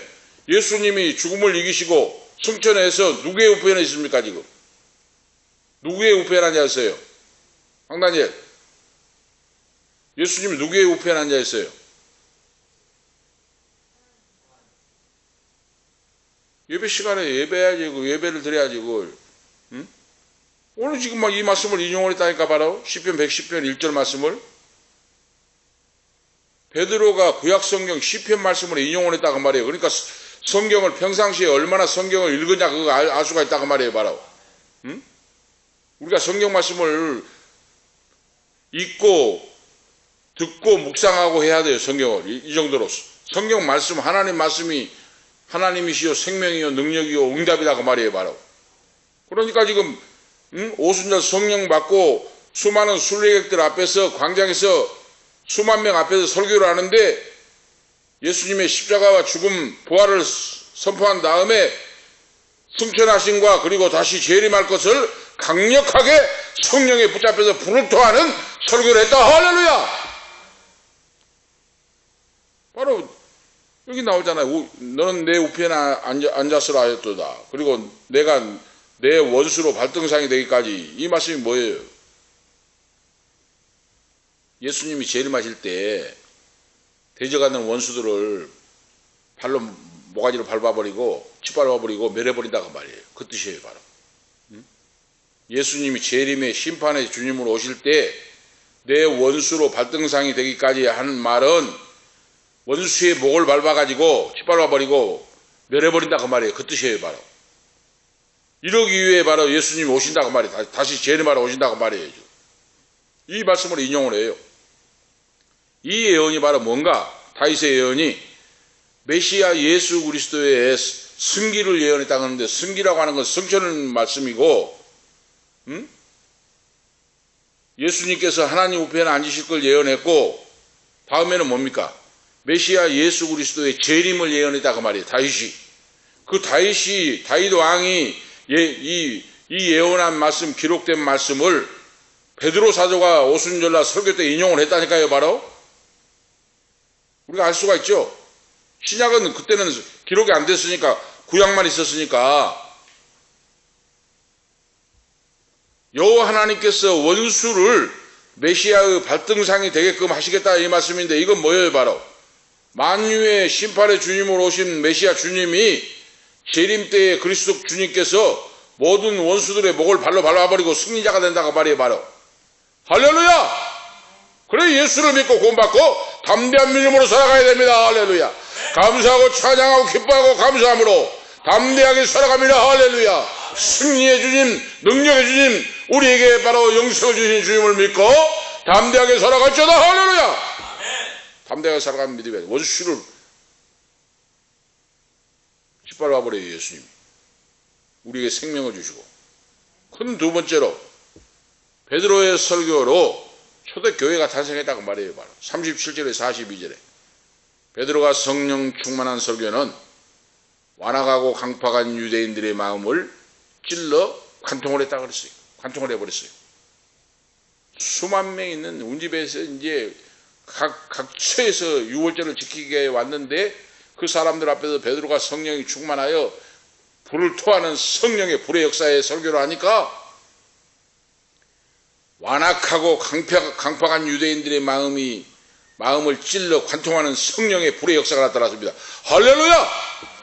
예수님이 죽음을 이기시고 승천해서 누구의 우편에 있습니까 지금? 누구의 우편에 앉아 있어요? 황단일. 예수님이 누구의 우편에 앉아 있어요? 예배 시간에 예배해야지, 예배를 드려야지, 그걸. 응? 오늘 지금 막 이 말씀을 인용을 했다니까, 바로. 시편 110편 1절 말씀을. 베드로가 구약성경 시편 말씀을 인용을 했다고 말이에요. 그러니까 성경을 평상시에 얼마나 성경을 읽으냐, 그거 알 수가 있다고 말이에요, 바로. 응? 우리가 성경 말씀을 읽고, 듣고, 묵상하고 해야 돼요, 성경을. 이 정도로. 성경 말씀, 하나님 말씀이 하나님이시요 생명이요 능력이요 응답이라고 말이에요. 바로 그러니까 지금 오순절 성령 받고 수많은 순례객들 앞에서 광장에서 수만 명 앞에서 설교를 하는데 예수님의 십자가와 죽음 부활을 선포한 다음에 승천하심과 그리고 다시 재림할 것을 강력하게 성령에 붙잡혀서 불을 토하는 설교를 했다. 할렐루야! 바로 여기 나오잖아요. 너는 내 우편에 앉았으라 하였도다. 그리고 내가 내 원수로 발등상이 되기까지. 이 말씀이 뭐예요? 예수님이 재림하실 때 대적하는 원수들을 발로 모가지로 밟아버리고 짓밟아버리고 멸해버린다고 말이에요. 그 뜻이에요. 바로 예수님이 재림의 심판의 주님으로 오실 때 내 원수로 발등상이 되기까지 하는 말은 원수의 목을 밟아가지고 짓밟아버리고 멸해버린다고 말이에요. 그 뜻이에요. 바로 이러기 위해 바로 예수님이 오신다고 말이에요. 다시 재림하러 오신다고 말이에요. 이 말씀을 인용을 해요. 이 예언이 바로 뭔가? 다윗의 예언이 메시아 예수 그리스도의 승기를 예언했다고 하는데, 승기라고 하는 건 성취하는 말씀이고, 예수님께서 하나님 우편에 앉으실 걸 예언했고, 다음에는 뭡니까? 메시아 예수 그리스도의 재림을 예언했다고 말이에요. 다윗이. 그 다윗 왕이 이 예언한 말씀, 기록된 말씀을 베드로 사도가 오순절날 설교 때 인용을 했다니까요. 바로 우리가 알 수가 있죠. 신약은 그때는 기록이 안 됐으니까, 구약만 있었으니까 여호와 하나님께서 원수를 메시아의 발등상이 되게끔 하시겠다 이 말씀인데, 이건 뭐예요? 바로 만유의 심판의 주님으로 오신 메시아 주님이 재림 때에 그리스도 주님께서 모든 원수들의 목을 발로 밟아버리고 승리자가 된다고 말이에요. 바로 할렐루야! 그래 예수를 믿고 구원받고 담대한 믿음으로 살아가야 됩니다. 할렐루야! 감사하고 찬양하고 기뻐하고 감사함으로 담대하게 살아갑니다. 할렐루야! 승리의 주님, 능력의 주님, 우리에게 바로 영생을 주신 주님을 믿고 담대하게 살아갈지어다. 할렐루야! 담대하게 살아가는 믿음이 원수를 짓밟아버려요. 예수님 우리에게 생명을 주시고. 큰 두 번째로 베드로의 설교로 초대교회가 탄생했다고 말해요. 바로 37절에 42절에 베드로가 성령 충만한 설교는 완악하고 강팍한 유대인들의 마음을 찔러 관통을 했다고 그랬어요. 관통을 해버렸어요. 수만 명 있는 운집에서 이제 각 처에서 유월절을 지키게 왔는데, 그 사람들 앞에서 베드로가 성령이 충만하여 불을 토하는 성령의 불의 역사의 설교를 하니까 완악하고 강팍한 유대인들의 마음을 찔러 관통하는 성령의 불의 역사가 나타났습니다. 할렐루야!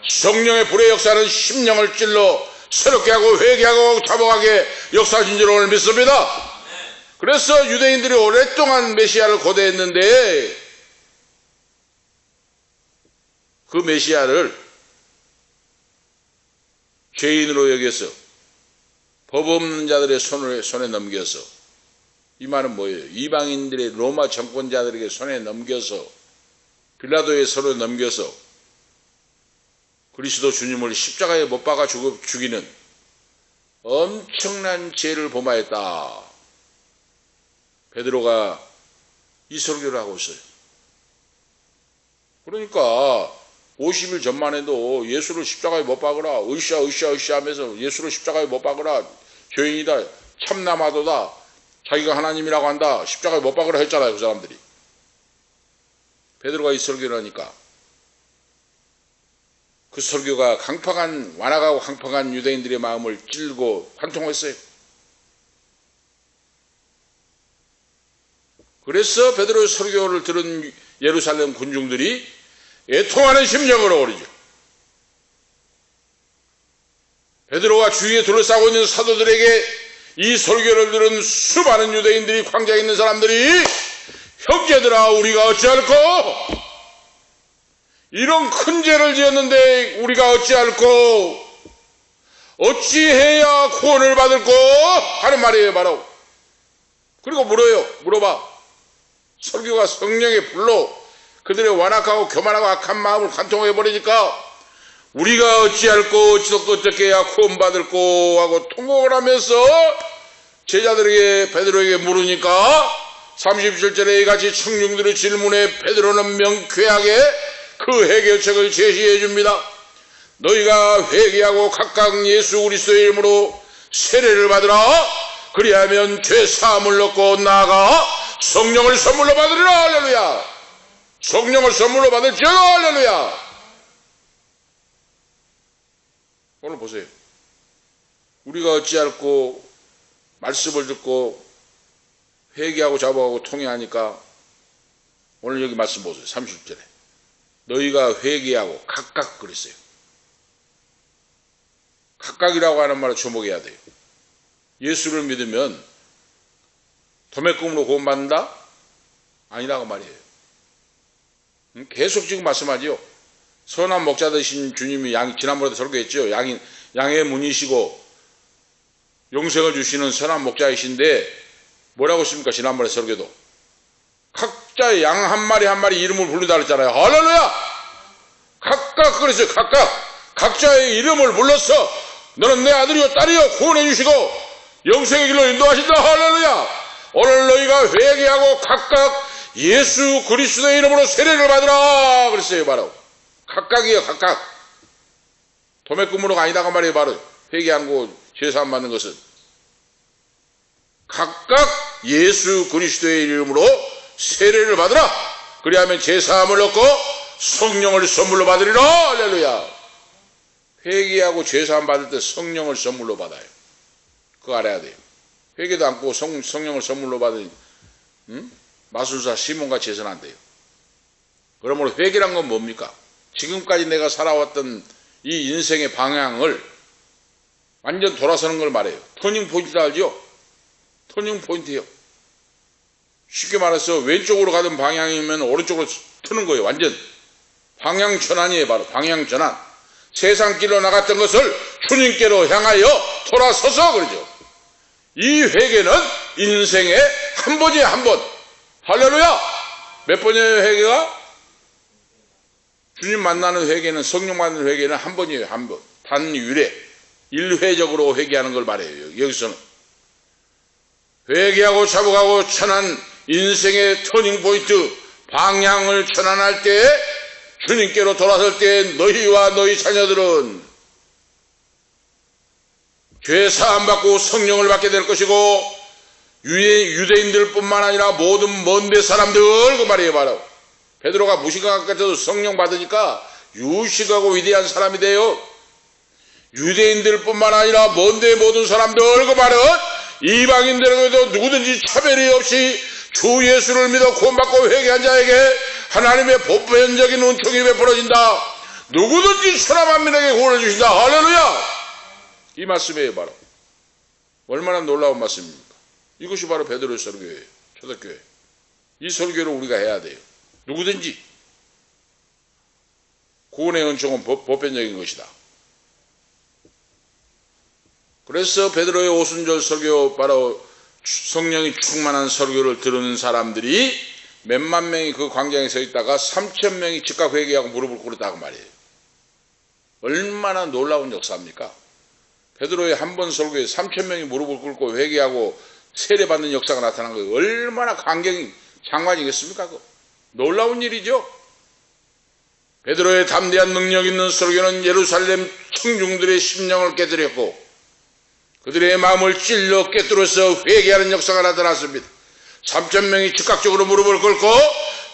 성령의 불의 역사는 심령을 찔러 새롭게 하고 회개하고 자복하게 역사하신 줄 오늘 믿습니다. 그래서 유대인들이 오랫동안 메시아를 고대했는데, 그 메시아를 죄인으로 여겨서 법 없는 자들의 손에 넘겨서, 이 말은 뭐예요? 이방인들의 로마 정권자들에게 손에 넘겨서, 빌라도의 손에 넘겨서 그리스도 주님을 십자가에 못 박아 죽이는 엄청난 죄를 범하였다. 베드로가 이 설교를 하고 있어요. 그러니까 50일 전만 해도 예수를 십자가에 못 박으라, 으쌰 하면서 예수를 십자가에 못 박으라, 죄인이다, 참남하도다, 자기가 하나님이라고 한다, 십자가에 못 박으라 했잖아요. 그 사람들이. 베드로가 이 설교를 하니까 그 설교가 완악하고 강팍한 유대인들의 마음을 찔고 관통했어요. 그래서 베드로의 설교를 들은 예루살렘 군중들이 애통하는 심정으로 오르죠. 베드로와 주위에 둘러싸고 있는 사도들에게 이 설교를 들은 수많은 유대인들이, 광장에 있는 사람들이, 형제들아 우리가 어찌할꼬? 이런 큰 죄를 지었는데 우리가 어찌할꼬? 어찌해야 구원을 받을꼬? 하는 말이에요. 바로. 그리고 물어봐. 설교가 성령의 불로 그들의 완악하고 교만하고 악한 마음을 관통해버리니까 우리가 어찌할꼬, 어떻게 해야 구원받을꼬 하고 통곡을 하면서 제자들에게, 베드로에게 물으니까 37절에 이같이 청중들의 질문에 베드로는 명쾌하게 그 해결책을 제시해 줍니다. 너희가 회개하고 각각 예수 그리스도의 이름으로 세례를 받으라. 그리하면 죄 사함을 얻고 나아가 성령을 선물로 받으리라. 할렐루야. 성령을 선물로 받을지어다. 할렐루야. 오늘 보세요. 우리가 어찌할꼬 말씀을 듣고 회개하고 자복하고 통회하니까 오늘 여기 말씀 보세요. 30절에 너희가 회개하고 각각 그랬어요. 각각이라고 하는 말을 주목해야 돼요. 예수를 믿으면 도매금으로 구원받는다? 아니라고 말이에요. 계속 지금 말씀하지요. 선한 목자 되신 주님이 지난번에도 설교했죠. 양의 문이시고 영생을 주시는 선한 목자이신데 뭐라고 했습니까? 지난번에 설교도 각자의 양 한 마리 한 마리 이름을 부르다 그랬잖아요. 할렐루야. 각각 그랬어요. 각자의 이름을 불러서 너는 내 아들이요 딸이요 구원해 주시고 영생의 길로 인도하신다. 할렐루야. 오늘 너희가 회개하고 각각 예수 그리스도의 이름으로 세례를 받으라 그랬어요. 바로 각각이에요. 각각. 도매금으로가 아니다가 말이에요. 바로 회개하는 거 죄사함 받는 것은 각각 예수 그리스도의 이름으로 세례를 받으라. 그리하면 죄사함을 얻고 성령을 선물로 받으리라. 할렐루야. 회개하고 죄사함 받을 때 성령을 선물로 받아요. 그거 알아야 돼요. 회개도 않고 성령을 선물로 받은 마술사 시몬같이 해서는 안 돼요. 그러므로 회개란 건 뭡니까? 지금까지 내가 살아왔던 이 인생의 방향을 완전 돌아서는 걸 말해요. 터닝 포인트 알죠? 터닝 포인트예요. 쉽게 말해서 왼쪽으로 가던 방향이면 오른쪽으로 트는 거예요. 완전 방향 전환이에요. 바로 방향 전환. 세상 길로 나갔던 것을 주님께로 향하여 돌아서서 그러죠. 이 회개는 인생의 한 번이에요. 한 번. 할렐루야. 몇 번이에요 회개가? 주님 만나는 회개는, 성령 만나는 회개는 한 번이에요. 한 번. 단유례. 일회적으로 회개하는 걸 말해요. 여기서는 회개하고 자복하고 천한 인생의 터닝포인트 방향을 전환할 때, 주님께로 돌아설 때 너희와 너희 자녀들은 죄 사함 받고 성령을 받게 될 것이고, 유대인들 뿐만 아니라 모든 먼데 사람들 그 말이에요. 바로 베드로가 무식한 것 같아도 성령 받으니까 유식하고 위대한 사람이 돼요. 유대인들 뿐만 아니라 먼데 모든 사람들 그 말은 이방인들에게도 누구든지 차별이 없이 주 예수를 믿어 구원받고 회개한 자에게 하나님의 보편적인 은총이 베풀어진다. 누구든지 천하 만민에게 구원을 주신다. 할렐루야. 이 말씀이에요. 바로 얼마나 놀라운 말씀입니까? 이것이 바로 베드로의 설교예요. 초대교회. 이 설교를 우리가 해야 돼요. 누구든지 구원의 은총은 보편적인 것이다. 그래서 베드로의 오순절 설교, 바로 성령이 충만한 설교를 들은 사람들이 몇만 명이 그 광장에 서 있다가 3천 명이 즉각 회개하고 무릎을 꿇었다고 말이에요. 얼마나 놀라운 역사입니까? 베드로의 한 번 설교에 3천 명이 무릎을 꿇고 회개하고 세례받는 역사가 나타난 거예요. 얼마나 장관이겠습니까? 놀라운 일이죠. 베드로의 담대한 능력 있는 설교는 예루살렘 청중들의 심령을 깨뜨렸고 그들의 마음을 찔러 깨뜨려서 회개하는 역사가 나타났습니다. 3천 명이 즉각적으로 무릎을 꿇고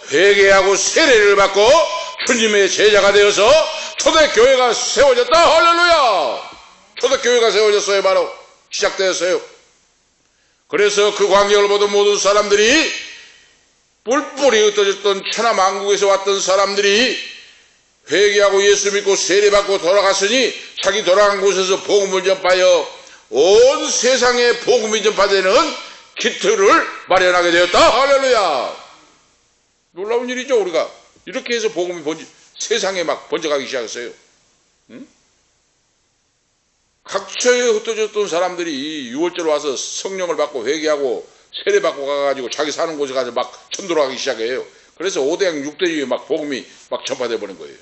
회개하고 세례를 받고 주님의 제자가 되어서 초대교회가 세워졌다. 할렐루야. 초대교회가 세워졌어요. 바로 시작되었어요. 그래서 그 광경을 보던 모든 사람들이, 뿔뿔이 흩어졌던 천하만국에서 왔던 사람들이 회개하고 예수 믿고 세례받고 돌아갔으니 자기 돌아간 곳에서 복음을 전파하여 온 세상에 복음이 전파되는 기틀을 마련하게 되었다. 할렐루야. 놀라운 일이죠. 우리가 이렇게 해서 복음이 세상에 막 번져가기 시작했어요. 응? 각처에 흩어졌던 사람들이 6월절 와서 성령을 받고 회개하고 세례받고 가가지고 자기 사는 곳에 가서 막 천도하기 시작해요. 그래서 5대양 6대주에 막 복음이 막 전파되어 버린 거예요.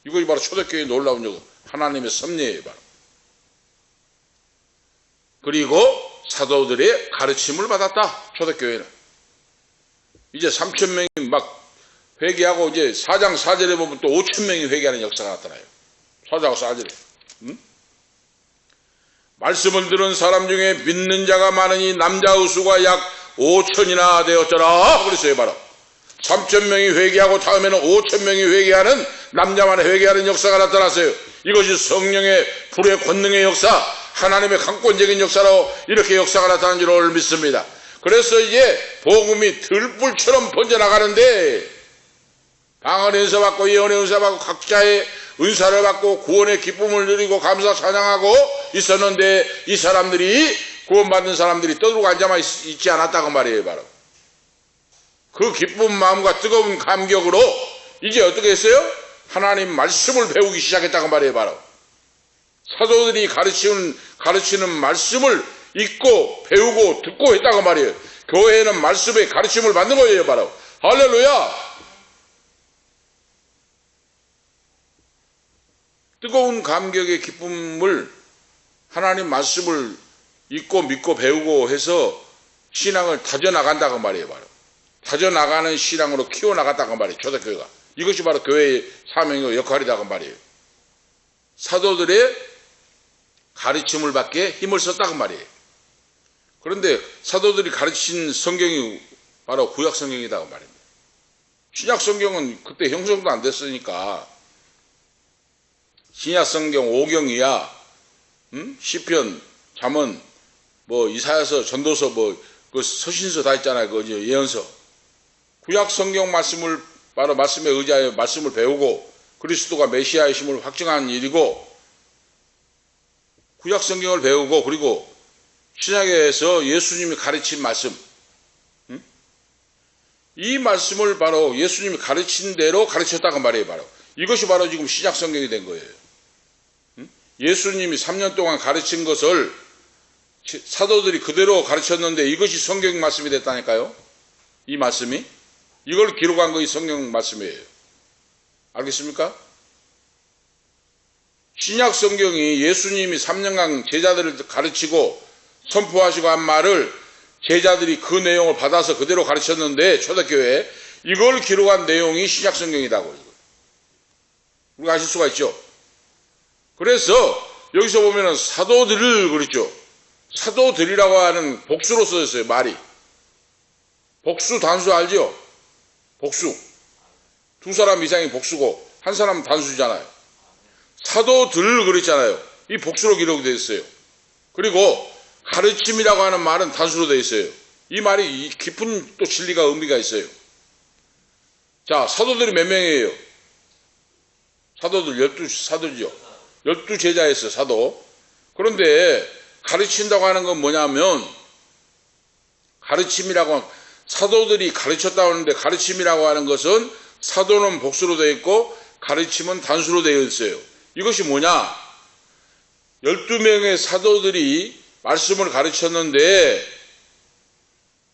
이것이 바로 초대교회의 놀라운 역, 하나님의 섭리예요. 바로. 그리고 사도들의 가르침을 받았다. 초대교회는 이제 3천 명이 막 회개하고, 이제 4장 4절에 보면 또 5천 명이 회개하는 역사가 나타나요. 4장 4절에. 말씀을 들은 사람 중에 믿는 자가 많으니 남자의 수가 약 5천이나 되었더라 그랬어요. 바로 3,000명이 회개하고 다음에는 5,000명이 회개하는, 남자만 회개하는 역사가 나타났어요. 이것이 성령의 불의 권능의 역사, 하나님의 강권적인 역사로 이렇게 역사가 나타난 줄 믿습니다. 그래서 이제 복음이 들불처럼 번져나가는데, 방언의 은사 받고 예언의 은사 받고 각자의 은사를 받고 구원의 기쁨을 누리고 감사 찬양하고 있었는데, 이 사람들이, 구원받은 사람들이 떠들고 앉아만 있지 않았다고 말이에요. 바로 그 기쁜 마음과 뜨거운 감격으로 이제 어떻게 했어요? 하나님 말씀을 배우기 시작했다고 말이에요. 바로 사도들이 가르치는 말씀을 읽고 배우고 듣고 했다고 말이에요. 교회는 말씀의 가르침을 받는 거예요. 바로 할렐루야. 뜨거운 감격의 기쁨을, 하나님 말씀을 읽고 믿고 배우고 해서 신앙을 다져나간다고 말이에요. 바로 다져나가는 신앙으로 키워나갔다고 말이에요. 초대교회가. 이것이 바로 교회의 사명이고 역할이라고 말이에요. 사도들의 가르침을 받게 힘을 썼다고 말이에요. 그런데 사도들이 가르친 성경이 바로 구약 성경이라고 말입니다. 신약 성경은 그때 형성도 안 됐으니까 신약 성경 5경이야 시편, 잠언, 이사야서, 전도서, 그 서신서 다 있잖아요. 그 예언서. 구약 성경 말씀을 바로 말씀에 의지하여 말씀을 배우고 그리스도가 메시아의 심을 확증한 일이고, 구약 성경을 배우고 그리고 신약에서 예수님이 가르친 말씀, 이 말씀을 바로 예수님이 가르친 대로 가르쳤다고 말이에요. 바로 이것이 바로 지금 신약 성경이 된 거예요. 예수님이 3년 동안 가르친 것을 사도들이 그대로 가르쳤는데 이것이 성경 말씀이 됐다니까요. 이 말씀이, 이걸 기록한 것이 성경 말씀이에요. 알겠습니까? 신약 성경이 예수님이 3년간 제자들을 가르치고 선포하시고 한 말을 제자들이 그 내용을 받아서 그대로 가르쳤는데, 초대교회에 이걸 기록한 내용이 신약 성경이라고 우리가 아실 수가 있죠. 그래서 여기서 보면은 사도들을 그랬죠. 사도들이라고 하는 복수로 써졌어요. 말이 복수 단수 알죠? 복수, 두 사람 이상이 복수고 한 사람은 단수잖아요. 사도들 그랬잖아요. 이 복수로 기록이 되어 있어요. 그리고 가르침이라고 하는 말은 단수로 되어 있어요. 이 말이 깊은 또 진리가 의미가 있어요. 자, 사도들이 몇 명이에요? 사도들 12사도죠. 12제자였어요. 사도. 그런데 가르친다고 하는 건 뭐냐면, 가르침이라고, 사도들이 가르쳤다고 하는데 가르침이라고 하는 것은 사도는 복수로 되어 있고 가르침은 단수로 되어 있어요. 이것이 뭐냐? 12명의 사도들이 말씀을 가르쳤는데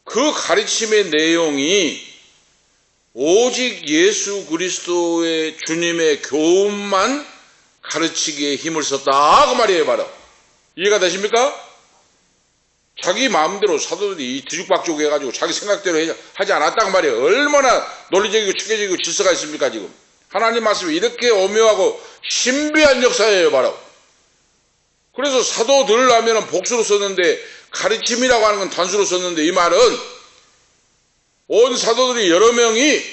그 가르침의 내용이 오직 예수 그리스도의 주님의 교훈만 가르치기에 힘을 썼다 그 말이에요. 바로 이해가 되십니까? 자기 마음대로 사도들이 뒤죽박죽 해가지고 자기 생각대로 하지 않았단 말이에요. 얼마나 논리적이고 체계적이고 질서가 있습니까? 지금 하나님 말씀이 이렇게 오묘하고 신비한 역사예요. 바로 그래서 사도들 하면 복수로 썼는데 가르침이라고 하는 건 단수로 썼는데, 이 말은 온 사도들이 여러 명이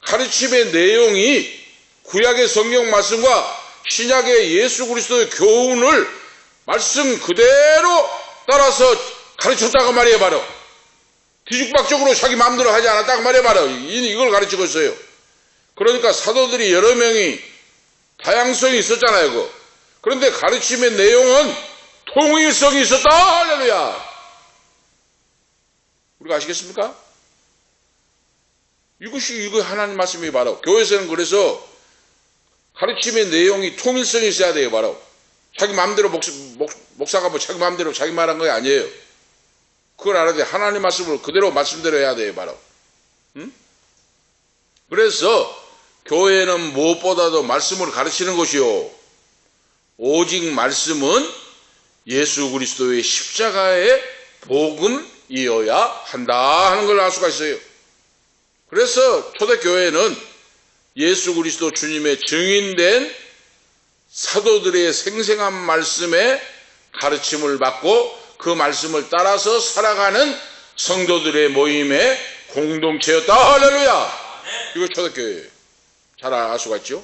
가르침의 내용이 구약의 성경 말씀과 신약의 예수 그리스도의 교훈을 말씀 그대로 따라서 가르쳤다고 말이에요. 바로 뒤죽박죽으로 자기 마음대로 하지 않았다고 말이에요. 바로 이걸 가르치고 있어요. 그러니까 사도들이 여러 명이 다양성이 있었잖아요. 그런데 가르침의 내용은 통일성이 있었다. 할렐루야. 우리가 아시겠습니까? 이거 하나님 말씀이 바로 교회에서는 그래서 가르침의 내용이 통일성이 있어야 돼요. 바로 자기 마음대로 목사가 자기 마음대로 자기 말한 거 아니에요. 그걸 알아야 돼. 하나님 말씀을 그대로 말씀대로 해야 돼요. 바로 그래서 교회는 무엇보다도 말씀을 가르치는 것이요, 오직 말씀은 예수 그리스도의 십자가의 복음이어야 한다 하는 걸 알 수가 있어요. 그래서 초대교회는 예수 그리스도 주님의 증인된 사도들의 생생한 말씀에 가르침을 받고 그 말씀을 따라서 살아가는 성도들의 모임의 공동체였다. 할렐루야! 이거 초대교회예요. 잘 알 수가 있죠?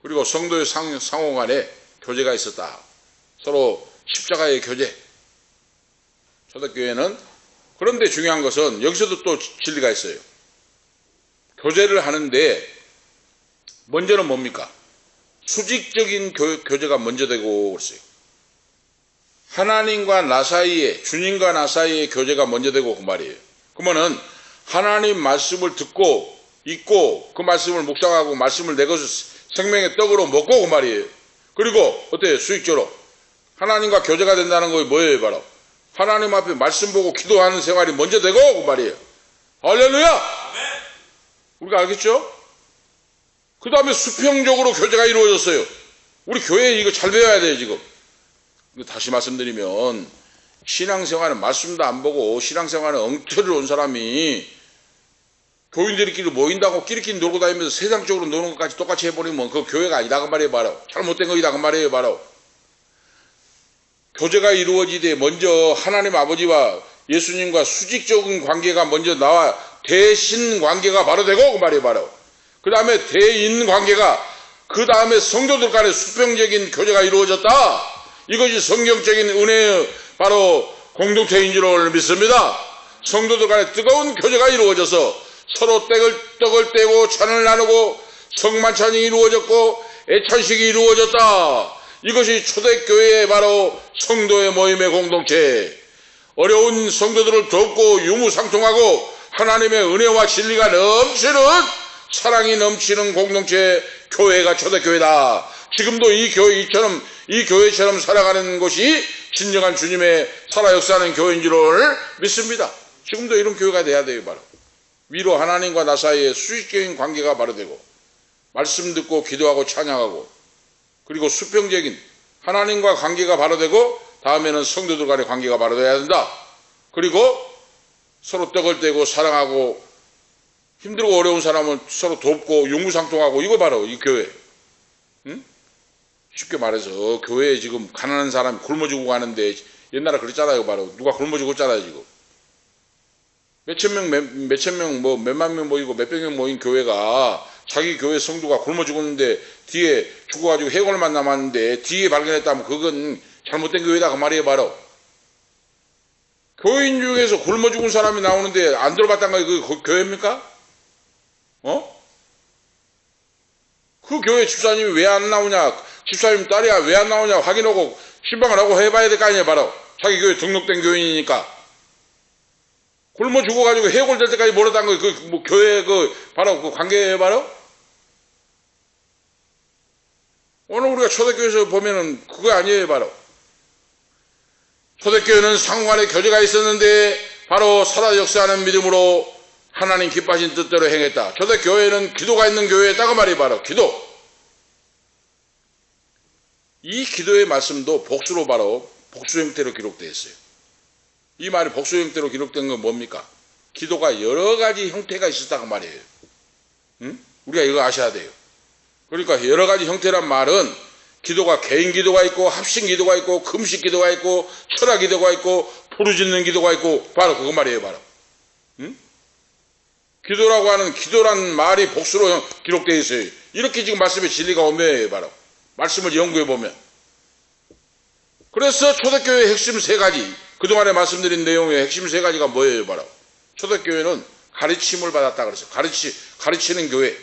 그리고 성도의 상호 간에 교제가 있었다. 서로 십자가의 교제. 초대교회는, 그런데 중요한 것은 여기서도 또 진리가 있어요. 교제를 하는데 먼저는 뭡니까? 수직적인 교제가 먼저 되고 그랬어요. 하나님과 나 사이에, 주님과 나 사이의 교제가 먼저 되고 그 말이에요. 그러면은 하나님 말씀을 듣고 읽고 그 말씀을 묵상하고 말씀을 내 것을 생명의 떡으로 먹고 그 말이에요. 그리고 어때요? 수익적으로 하나님과 교제가 된다는 거 뭐예요? 바로 하나님 앞에 말씀 보고 기도하는 생활이 먼저 되고 그 말이에요. 할렐루야! 우리가 알겠죠? 그 다음에 수평적으로 교제가 이루어졌어요. 우리 교회에 이거 잘 배워야 돼요. 지금 다시 말씀드리면 신앙생활은 말씀도 안 보고 신앙생활은 엉터리로 온 사람이 교인들끼리 모인다고 끼리끼리 놀고 다니면서 세상적으로 노는 것까지 똑같이 해버리면 그 교회가 아니다 그 말이에요. 바로 잘못된 거이다 그 말이에요. 바로 교제가 이루어지되 먼저 하나님 아버지와 예수님과 수직적인 관계가 먼저 나와 대신 관계가 바로 되고 그 말이에요. 바로 그 다음에 대인 관계가, 그 다음에 성도들 간의 수평적인 교제가 이루어졌다. 이것이 성경적인 은혜의 바로 공동체인 줄 믿습니다. 성도들 간의 뜨거운 교제가 이루어져서 서로 떡을 떼고 찬을 나누고 성만찬이 이루어졌고 애찬식이 이루어졌다. 이것이 초대교회의 바로 성도의 모임의 공동체. 어려운 성도들을 돕고 유무상통하고 하나님의 은혜와 진리가 넘치는, 사랑이 넘치는 공동체 교회가 초대교회다. 지금도 이 교회처럼 살아가는 곳이 진정한 주님의 살아 역사하는 교회인 줄을 믿습니다. 지금도 이런 교회가 돼야 돼요. 바로 위로 하나님과 나 사이에 수직적인 관계가 바로 되고 말씀 듣고 기도하고 찬양하고, 그리고 수평적인 하나님과 관계가 바로 되고 다음에는 성도들 간의 관계가 바로 돼야 된다. 그리고 서로 떡을 떼고 사랑하고 힘들고 어려운 사람을 서로 돕고 용구상통하고, 이거 바로 이 교회. 응? 쉽게 말해서 교회에 지금 가난한 사람이 굶어 죽고 가는데, 옛날에 그랬잖아요. 바로 누가 굶어 죽었잖아요. 지금 몇천 명 몇만 명 모이고 몇백 명 모인 교회가 자기 교회 성도가 굶어 죽었는데 뒤에 죽어가지고 해골만 남았는데 뒤에 발견했다면 그건 잘못된 교회다 그 말이에요. 바로 교인 중에서 굶어 죽은 사람이 나오는데 안 들어봤단 거 그 교회입니까? 그 교회 집사님이 왜 안 나오냐, 집사님 딸이야 왜 안 나오냐 확인하고 신방을 하고 해봐야 될 거 아니에요. 바로 자기 교회 등록된 교인이니까. 굶어 죽어가지고 해골될 때까지 몰았단 거, 교회 바로 그 관계예요. 바로 오늘 우리가 초대교회에서 보면은 그거 아니에요. 바로 초대교회는 상호간의 교제가 있었는데 바로 살아 역사하는 믿음으로 하나님 기뻐하신 뜻대로 행했다. 초대교회는 기도가 있는 교회였다고 말이에요. 바로 기도. 이 기도의 말씀도 복수로 바로 복수 형태로 기록되어 있어요. 이 말이 복수 형태로 기록된 건 뭡니까? 기도가 여러 가지 형태가 있었다고 말이에요. 응? 우리가 이거 아셔야 돼요. 그러니까 여러 가지 형태란 말은 기도가 개인 기도가 있고 합심 기도가 있고 금식 기도가 있고 철학 기도가 있고 부르짖는 기도가 있고 바로 그거 말이에요. 바로 응? 기도라고 하는 기도란 말이 복수로 기록되어 있어요. 이렇게 지금 말씀의 진리가 오묘해요. 바로 말씀을 연구해 보면. 그래서 초대교회의 핵심 세 가지, 그동안에 말씀드린 내용의 핵심 세 가지가 뭐예요? 바로 초대교회는 가르침을 받았다 그랬어요. 가르치는 교회.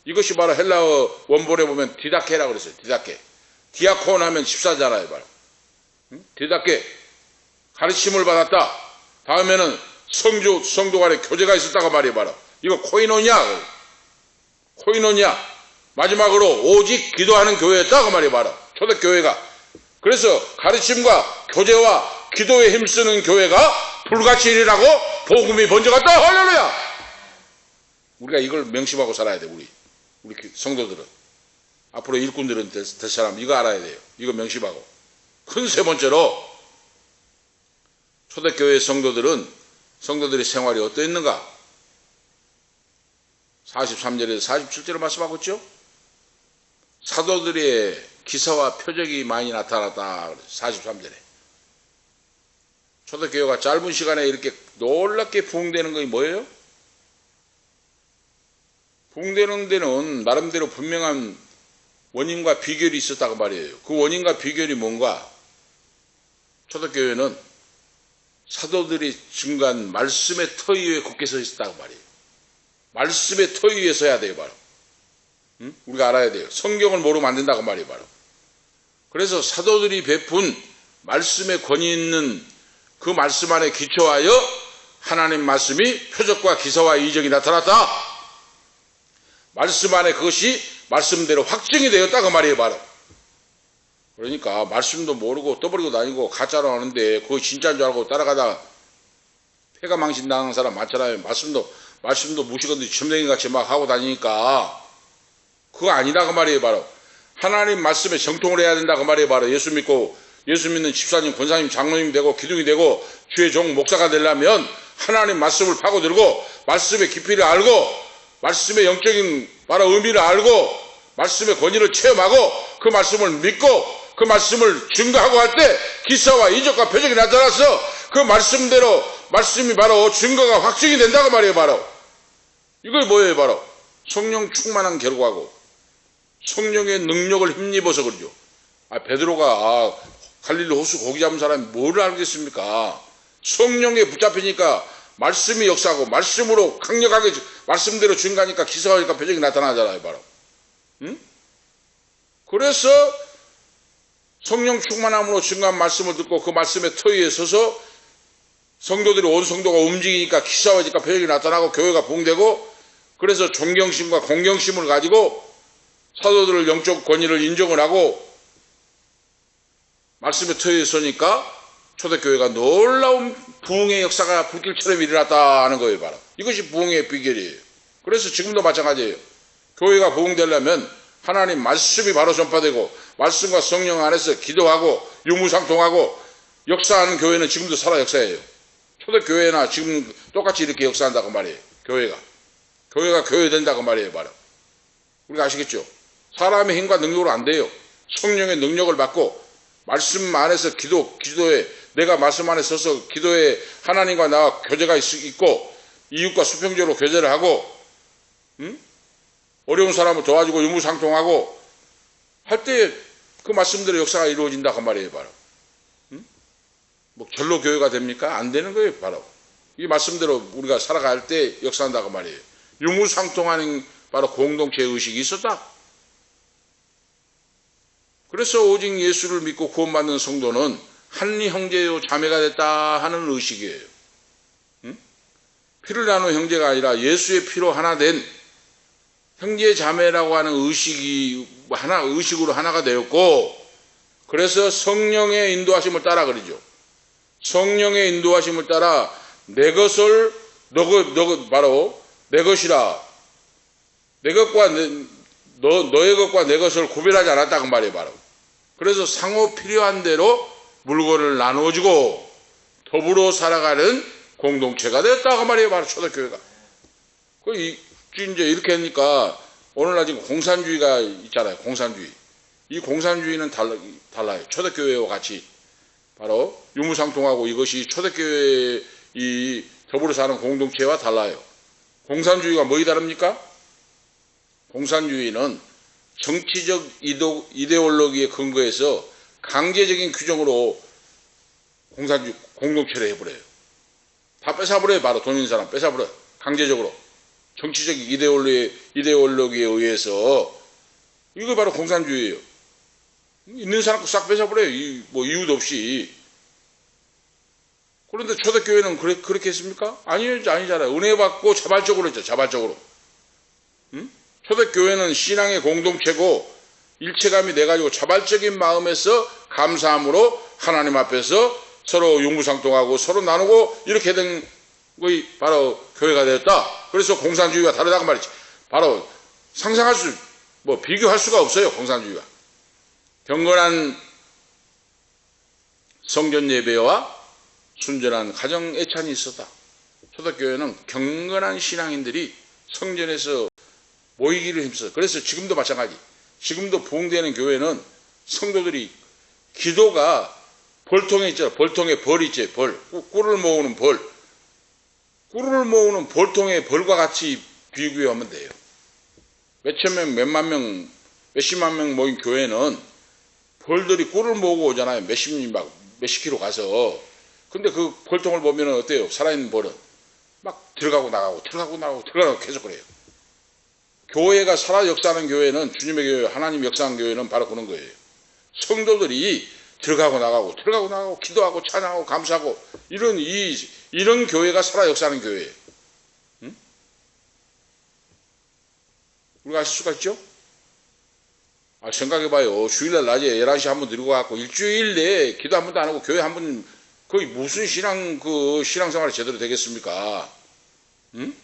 이것이 바로 헬라어 원본에 보면 디다케라고 그랬어요. 디다케. 디아콘 하면 집사잖아요. 바로 디다케. 가르침을 받았다. 다음에는 성도 간에 교제가 있었다고 말이에요. 바로 이거 코이노냐. 마지막으로 오직 기도하는 교회였다고 말이에요. 바로 초대교회가. 그래서 가르침과 교제와 기도에 힘쓰는 교회가 불같이 일이라고 복음이 번져갔다. 할렐루야. 우리가 이걸 명심하고 살아야 돼. 우리 성도들은, 앞으로 일꾼들은 될 사람 이거 알아야 돼요. 이거 명심하고. 큰 세 번째로 초대교회 성도들의 생활이 어떠했는가? 43절에서 47절을 말씀하고 있죠. 사도들의 기사와 표적이 많이 나타났다. 43절에. 초대교회가 짧은 시간에 이렇게 놀랍게 부흥되는 것이 뭐예요? 부흥되는 데는 나름대로 분명한 원인과 비결이 있었다고 말이에요. 그 원인과 비결이 뭔가? 초대교회는 사도들이 증거한 말씀의 터 위에 굳게 서 있었다고 말이에요. 말씀의 터 위에 서야 돼요, 바로. 응? 우리가 알아야 돼요. 성경을 모르면 안 된다고 말이에요, 바로. 그래서 사도들이 베푼 말씀의 권위 있는 그 말씀 안에 기초하여 하나님 말씀이 표적과 기사와 이적이 나타났다. 말씀 안에 그것이 말씀대로 확증이 되었다 그 말이에요, 바로. 그러니까 말씀도 모르고 떠버리고 다니고 가짜로 하는데 그거 진짜인 줄 알고 따라가다 폐가 망신당하는 사람 많잖아요. 말씀도 무시건데 점쟁이같이 막 하고 다니니까 그거 아니다 그 말이에요, 바로. 하나님 말씀에 정통을 해야 된다 그 말이에요, 바로. 예수 믿는 집사님, 권사님, 장로님 되고 기둥이 되고 주의 종 목사가 되려면 하나님 말씀을 파고들고 말씀의 깊이를 알고 말씀의 영적인 바로 의미를 알고 말씀의 권위를 체험하고 그 말씀을 믿고 그 말씀을 증거하고 할 때 기사와 이적과 표적이 나타나서 그 말씀대로 말씀이 바로 증거가 확증이 된다고 말이에요, 바로. 이걸 뭐예요, 바로? 성령 충만한 결과고 성령의 능력을 힘입어서 그러죠. 베드로가 갈릴리 호수 고기 잡은 사람이 뭘 알겠습니까? 성령에 붙잡히니까 말씀이 역사하고 말씀으로 강력하게 말씀대로 증거하니까 기사와 표적이 나타나잖아요, 바로. 응? 그래서 성령 충만함으로 증거한 말씀을 듣고 그 말씀의 터 위에 서서 성도들이 온 성도가 움직이니까 기사와 표적이 나타나고 교회가 부흥되고 그래서 존경심과 공경심을 가지고 사도들을 영적 권위를 인정을 하고 말씀의 터 위에 서니까 초대교회가 놀라운 부흥의 역사가 불길처럼 일어났다 하는 거예요, 바로. 이것이 부흥의 비결이에요. 그래서 지금도 마찬가지예요. 교회가 부흥되려면 하나님 말씀이 바로 전파되고 말씀과 성령 안에서 기도하고 유무상통하고 역사하는 교회는 지금도 살아 역사해요. 초대교회나 지금 똑같이 이렇게 역사한다고 말이에요. 교회가 교회 된다고 말이에요, 바로. 우리가 아시겠죠? 사람의 힘과 능력으로 안 돼요. 성령의 능력을 받고 말씀 안에서 기도에 내가 말씀 안에 서서 기도에 하나님과 나와 교제가 있고 이웃과 수평적으로 교제를 하고 어려운 사람을 도와주고 유무상통하고 할 때 그 말씀대로 역사가 이루어진다 그 말이에요, 바로. 뭐 절로 교회가 됩니까? 안 되는 거예요, 바로. 이 말씀대로 우리가 살아갈 때 역사한다 그 말이에요. 유무상통하는 바로 공동체 의식이 있었다. 그래서 오직 예수를 믿고 구원받는 성도는 한 형제요 자매가 됐다 하는 의식이에요. 피를 나눈 형제가 아니라 예수의 피로 하나 된 형제 자매라고 하는 의식으로 하나가 되었고, 그래서 성령의 인도하심을 따라 그러죠. 성령의 인도하심을 따라 내 것을 바로 내 것이라 내 것과 너의 것과 내 것을 구별하지 않았다 그 말이에요, 바로. 그래서 상호 필요한 대로 물건을 나누어주고 더불어 살아가는 공동체가 됐다 그 말이에요, 바로 초대교회가. 이제 이렇게 하니까 오늘날 지금 공산주의가 있잖아요. 공산주의. 이 공산주의는 달라요. 초대교회와 같이 바로 유무상통하고 이것이 초대교회 이 더불어 사는 공동체와 달라요. 공산주의가 뭐이 다릅니까? 공산주의는 정치적 이데올로기에 근거해서 강제적인 규정으로 공동체를 해버려요. 다 뺏어버려요. 바로 돈 있는 사람 뺏어버려요. 강제적으로. 정치적 이데올로기에 의해서. 이거 바로 공산주의예요. 있는 사람 싹 뺏어버려요. 뭐 이유도 없이. 그런데 초대교회는 그렇게 했습니까? 아니잖아요. 은혜 받고 자발적으로 했죠. 자발적으로. 초대교회는 신앙의 공동체고 일체감이 돼가지고 자발적인 마음에서 감사함으로 하나님 앞에서 서로 융부상통하고 서로 나누고 이렇게 된 것이 바로 교회가 되었다. 그래서 공산주의와 다르다고 말이지. 바로 비교할 수가 없어요. 공산주의가. 경건한 성전 예배와 순전한 가정 애찬이 있었다. 초대교회는 경건한 신앙인들이 성전에서 모이기를 힘써. 그래서 지금도 마찬가지. 지금도 부흥되는 교회는 성도들이 기도가 벌통에 있잖아. 벌통에 벌이 있지. 벌. 꿀을 모으는 벌. 꿀을 모으는 벌통에 벌과 같이 비교하면 돼요. 몇천 명, 몇만 명, 몇십만 명 모인 교회는 벌들이 꿀을 모으고 오잖아요. 몇십 킬로 가서. 근데 그 벌통을 보면 어때요? 살아있는 벌은 막 들어가고 나가고 들어가고 나가고 들어가고 계속 그래요. 교회가 살아 역사하는 교회는, 주님의 교회, 하나님 역사하는 교회는 바로 그런 거예요. 성도들이 들어가고 나가고 들어가고 나가고 기도하고 찬양하고 감사하고 이런 교회가 살아 역사하는 교회예요. 응? 우리가 아실 수가 있죠? 생각해봐요. 주일날 낮에 11시 한번 들고 가고 일주일 내에 기도 한 번도 안 하고 교회 한 번, 거의 무슨 신앙생활이 제대로 되겠습니까? 응?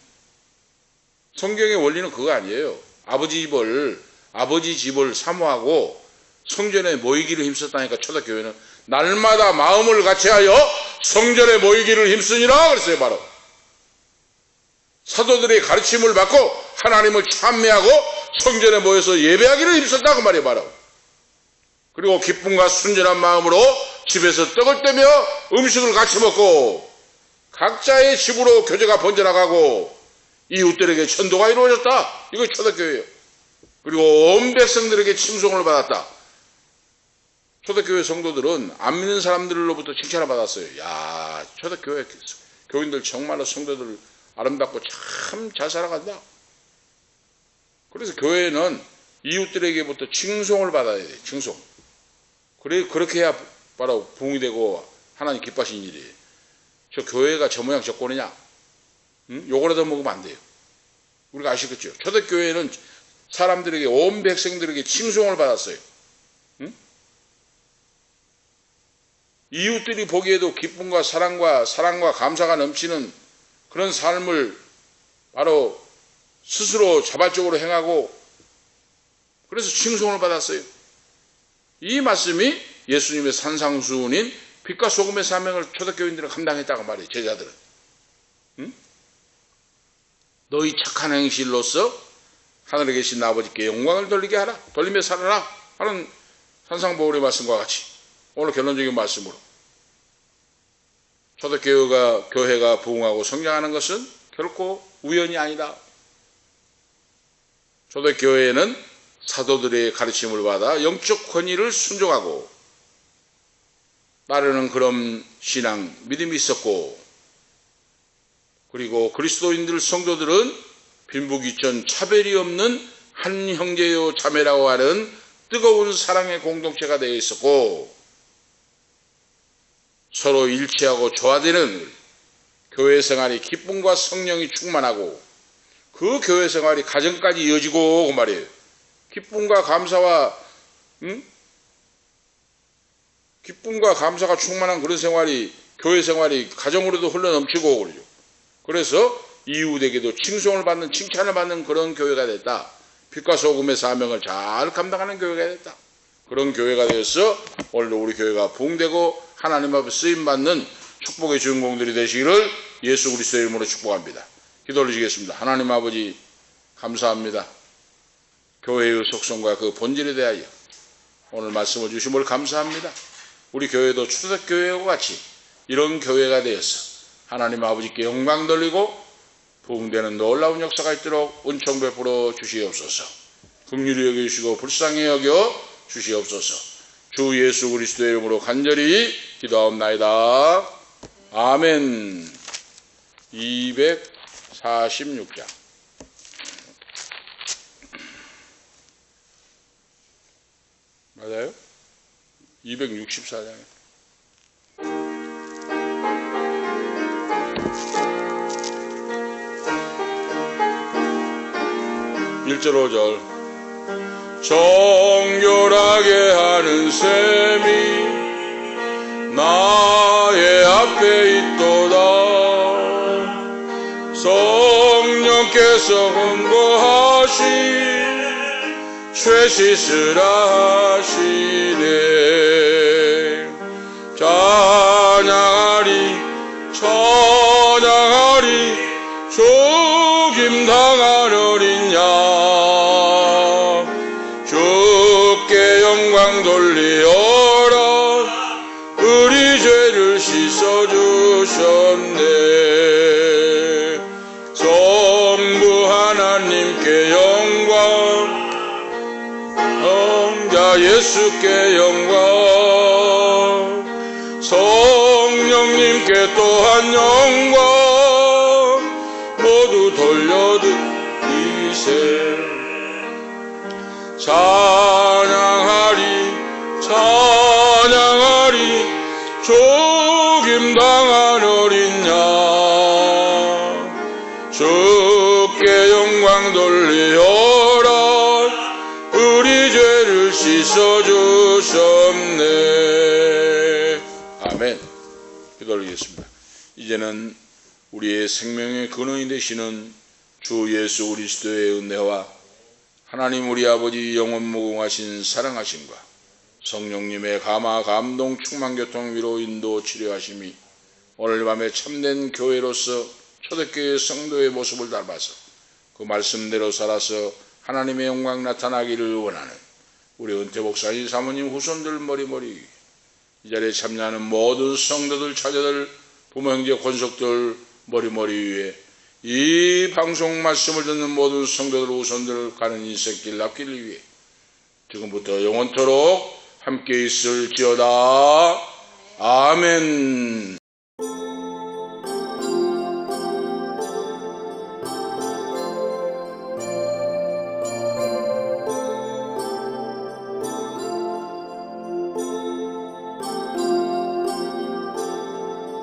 성경의 원리는 그거 아니에요. 아버지 집을 사모하고 성전에 모이기를 힘썼다니까. 초대교회는 날마다 마음을 같이하여 성전에 모이기를 힘쓰니라 그랬어요. 바로 사도들의 가르침을 받고 하나님을 찬미하고 성전에 모여서 예배하기를 힘썼다 그 말이에요. 바로. 그리고 기쁨과 순전한 마음으로 집에서 떡을 떼며 음식을 같이 먹고 각자의 집으로 교제가 번져나가고 이웃들에게 전도가 이루어졌다. 이거 초대교회예요. 그리고 온 백성들에게 칭송을 받았다. 초대교회 성도들은 안 믿는 사람들로부터 칭찬을 받았어요. 야, 초대교회 교인들 정말로 성도들 아름답고 참 잘 살아간다. 그래서 교회는 이웃들에게부터 칭송을 받아야 돼요. 칭송. 그렇게 해야 바로 부흥이 되고 하나님 기뻐하시는 일이에요. 저 교회가 저 모양 저 꼴이냐? 응? 요거라도 먹으면 안 돼요. 우리가 아시겠죠? 초대교회는 사람들에게, 온 백성들에게 칭송을 받았어요. 응? 이웃들이 보기에도 기쁨과 사랑과 감사가 넘치는 그런 삶을 바로 스스로 자발적으로 행하고 그래서 칭송을 받았어요. 이 말씀이 예수님의 산상수훈인 빛과 소금의 사명을 초대교인들은 감당했다고 말이에요. 제자들은. 응? 너희 착한 행실로서 하늘에 계신 아버지께 영광을 돌리게 하라. 돌리며 살아라. 하는 산상보훈의 말씀과 같이 오늘 결론적인 말씀으로 초대교회가 부흥하고 성장하는 것은 결코 우연이 아니다. 초대교회에는 사도들의 가르침을 받아 영적 권위를 순종하고 따르는 그런 신앙, 믿음이 있었고, 그리고 그리스도인들 성도들은 빈부귀천 차별이 없는 한 형제요 자매라고 하는 뜨거운 사랑의 공동체가 되어 있었고, 서로 일치하고 조화되는 교회 생활이 기쁨과 성령이 충만하고 그 교회 생활이 가정까지 이어지고 그 말이에요. 기쁨과 감사와 기쁨과 감사가 충만한 그런 생활이, 교회 생활이 가정으로도 흘러넘치고 그러죠. 그래서 이웃에게도 칭송을 받는, 칭찬을 받는 그런 교회가 됐다. 빛과 소금의 사명을 잘 감당하는 교회가 됐다. 그런 교회가 되어서 오늘도 우리 교회가 부흥되고 하나님 앞에 쓰임받는 축복의 주인공들이 되시기를 예수 그리스도의 이름으로 축복합니다. 기도 올리시겠습니다. 하나님 아버지 감사합니다. 교회의 속성과 그 본질에 대하여 오늘 말씀을 주심을 감사합니다. 우리 교회도 초대교회와 같이 이런 교회가 되어서 하나님 아버지께 영광 돌리고 부흥되는 놀라운 역사가 있도록 은총 베풀어 주시옵소서. 긍휼히 여겨주시고 불쌍히 여겨 주시옵소서. 주 예수 그리스도의 이름으로 간절히 기도하옵나이다. 아멘. 246장. 맞아요? 264장. 1절 5절. 정결하게 하는 셈이 나의 앞에 있도다. 성령께서 권고하신 죄씻으라 하시네. 찬양하리 죽임 당한 어린 양 주 주셨네. 성부 하나님께 영광, 성자 예수께 영광, 성령님께 또한 영광 모두 돌려드리세. 찬양하리 찬양하리 죽임당한 어린 양, 주께 영광 돌리어라. 우리 죄를 씻어주셨네. 아멘. 기도드리겠습니다. 이제는 우리의 생명의 근원이 되시는 주 예수 그리스도의 은혜와 하나님 우리 아버지 영원무궁하신 사랑하심과 성령님의 감화 감동 충만 교통 위로 인도 치료하심이 오늘 밤에 참된 교회로서 초대교회 성도의 모습을 닮아서 그 말씀대로 살아서 하나님의 영광 나타나기를 원하는 우리 은퇴 목사님 사모님 후손들 머리머리 이 자리에 참여하는 모든 성도들 자녀들 부모 형제 권속들 머리머리 위에 이 방송 말씀을 듣는 모든 성도들 후손들 가는 인생길 납기를 위해 지금부터 영원토록 함께 있을지어다. 아멘.